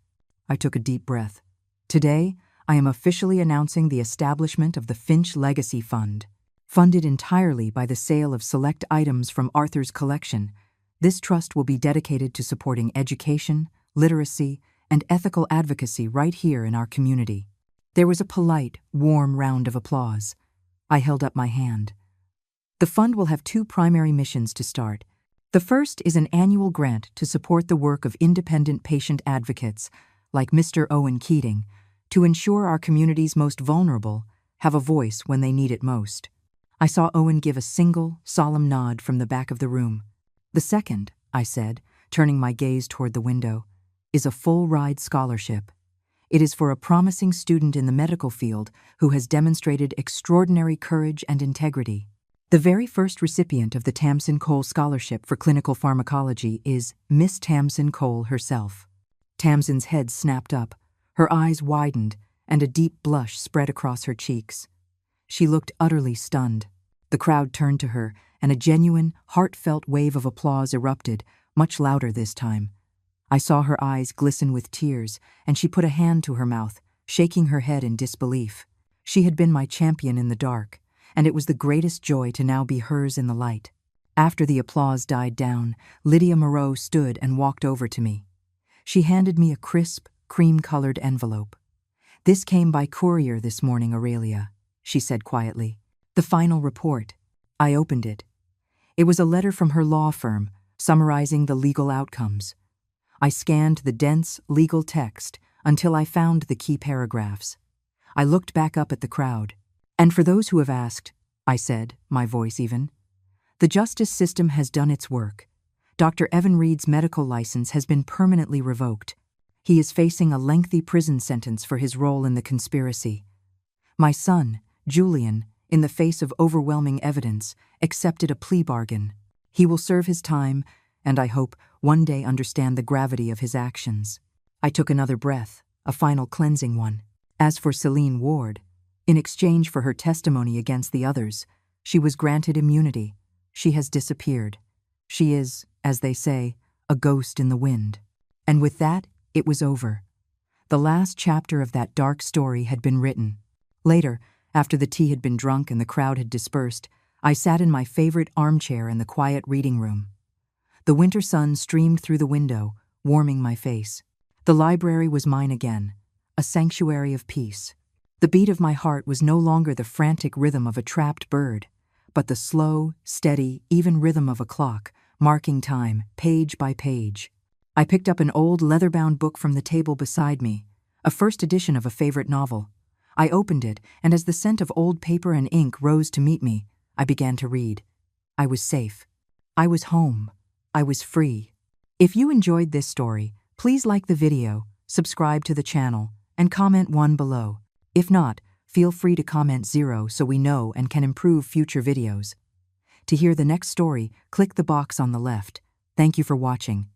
I took a deep breath. "Today, I am officially announcing the establishment of the Finch Legacy Fund. Funded entirely by the sale of select items from Arthur's collection, this trust will be dedicated to supporting education, literacy, and ethical advocacy right here in our community." There was a polite, warm round of applause. I held up my hand. "The fund will have 2 primary missions to start. The first is an annual grant to support the work of independent patient advocates, like Mr. Owen Keating, to ensure our community's most vulnerable have a voice when they need it most." I saw Owen give a single, solemn nod from the back of the room. "The second," I said, turning my gaze toward the window, "is a full-ride scholarship. It is for a promising student in the medical field who has demonstrated extraordinary courage and integrity. The very first recipient of the Tamsin Cole Scholarship for Clinical Pharmacology is Miss Tamsin Cole herself." Tamsin's head snapped up, her eyes widened, and a deep blush spread across her cheeks. She looked utterly stunned. The crowd turned to her, and a genuine, heartfelt wave of applause erupted, much louder this time. I saw her eyes glisten with tears, and she put a hand to her mouth, shaking her head in disbelief. She had been my champion in the dark, and it was the greatest joy to now be hers in the light. After the applause died down, Lydia Moreau stood and walked over to me. She handed me a crisp, cream-colored envelope. "This came by courier this morning, Aurelia," she said quietly. "The final report." I opened it. It was a letter from her law firm, summarizing the legal outcomes. I scanned the dense, legal text until I found the key paragraphs. I looked back up at the crowd. "And for those who have asked," I said, my voice even, "the justice system has done its work. Dr. Evan Reed's medical license has been permanently revoked. He is facing a lengthy prison sentence for his role in the conspiracy. My son, Julian, in the face of overwhelming evidence, accepted a plea bargain. He will serve his time, and I hope one day understand the gravity of his actions." I took another breath, a final cleansing one. As for Celine Ward, in exchange for her testimony against the others, she was granted immunity. She has disappeared. She is, as they say, a ghost in the wind. And with that, it was over. The last chapter of that dark story had been written. Later, after the tea had been drunk and the crowd had dispersed, I sat in my favorite armchair in the quiet reading room. The winter sun streamed through the window, warming my face. The library was mine again, a sanctuary of peace. The beat of my heart was no longer the frantic rhythm of a trapped bird, but the slow, steady, even rhythm of a clock, marking time, page by page. I picked up an old leather-bound book from the table beside me, a first edition of a favorite novel. I opened it, and as the scent of old paper and ink rose to meet me, I began to read. I was safe. I was home. I was free. If you enjoyed this story, please like the video, subscribe to the channel, and comment 1 below. If not, feel free to comment 0 so we know and can improve future videos. To hear the next story, click the box on the left. Thank you for watching.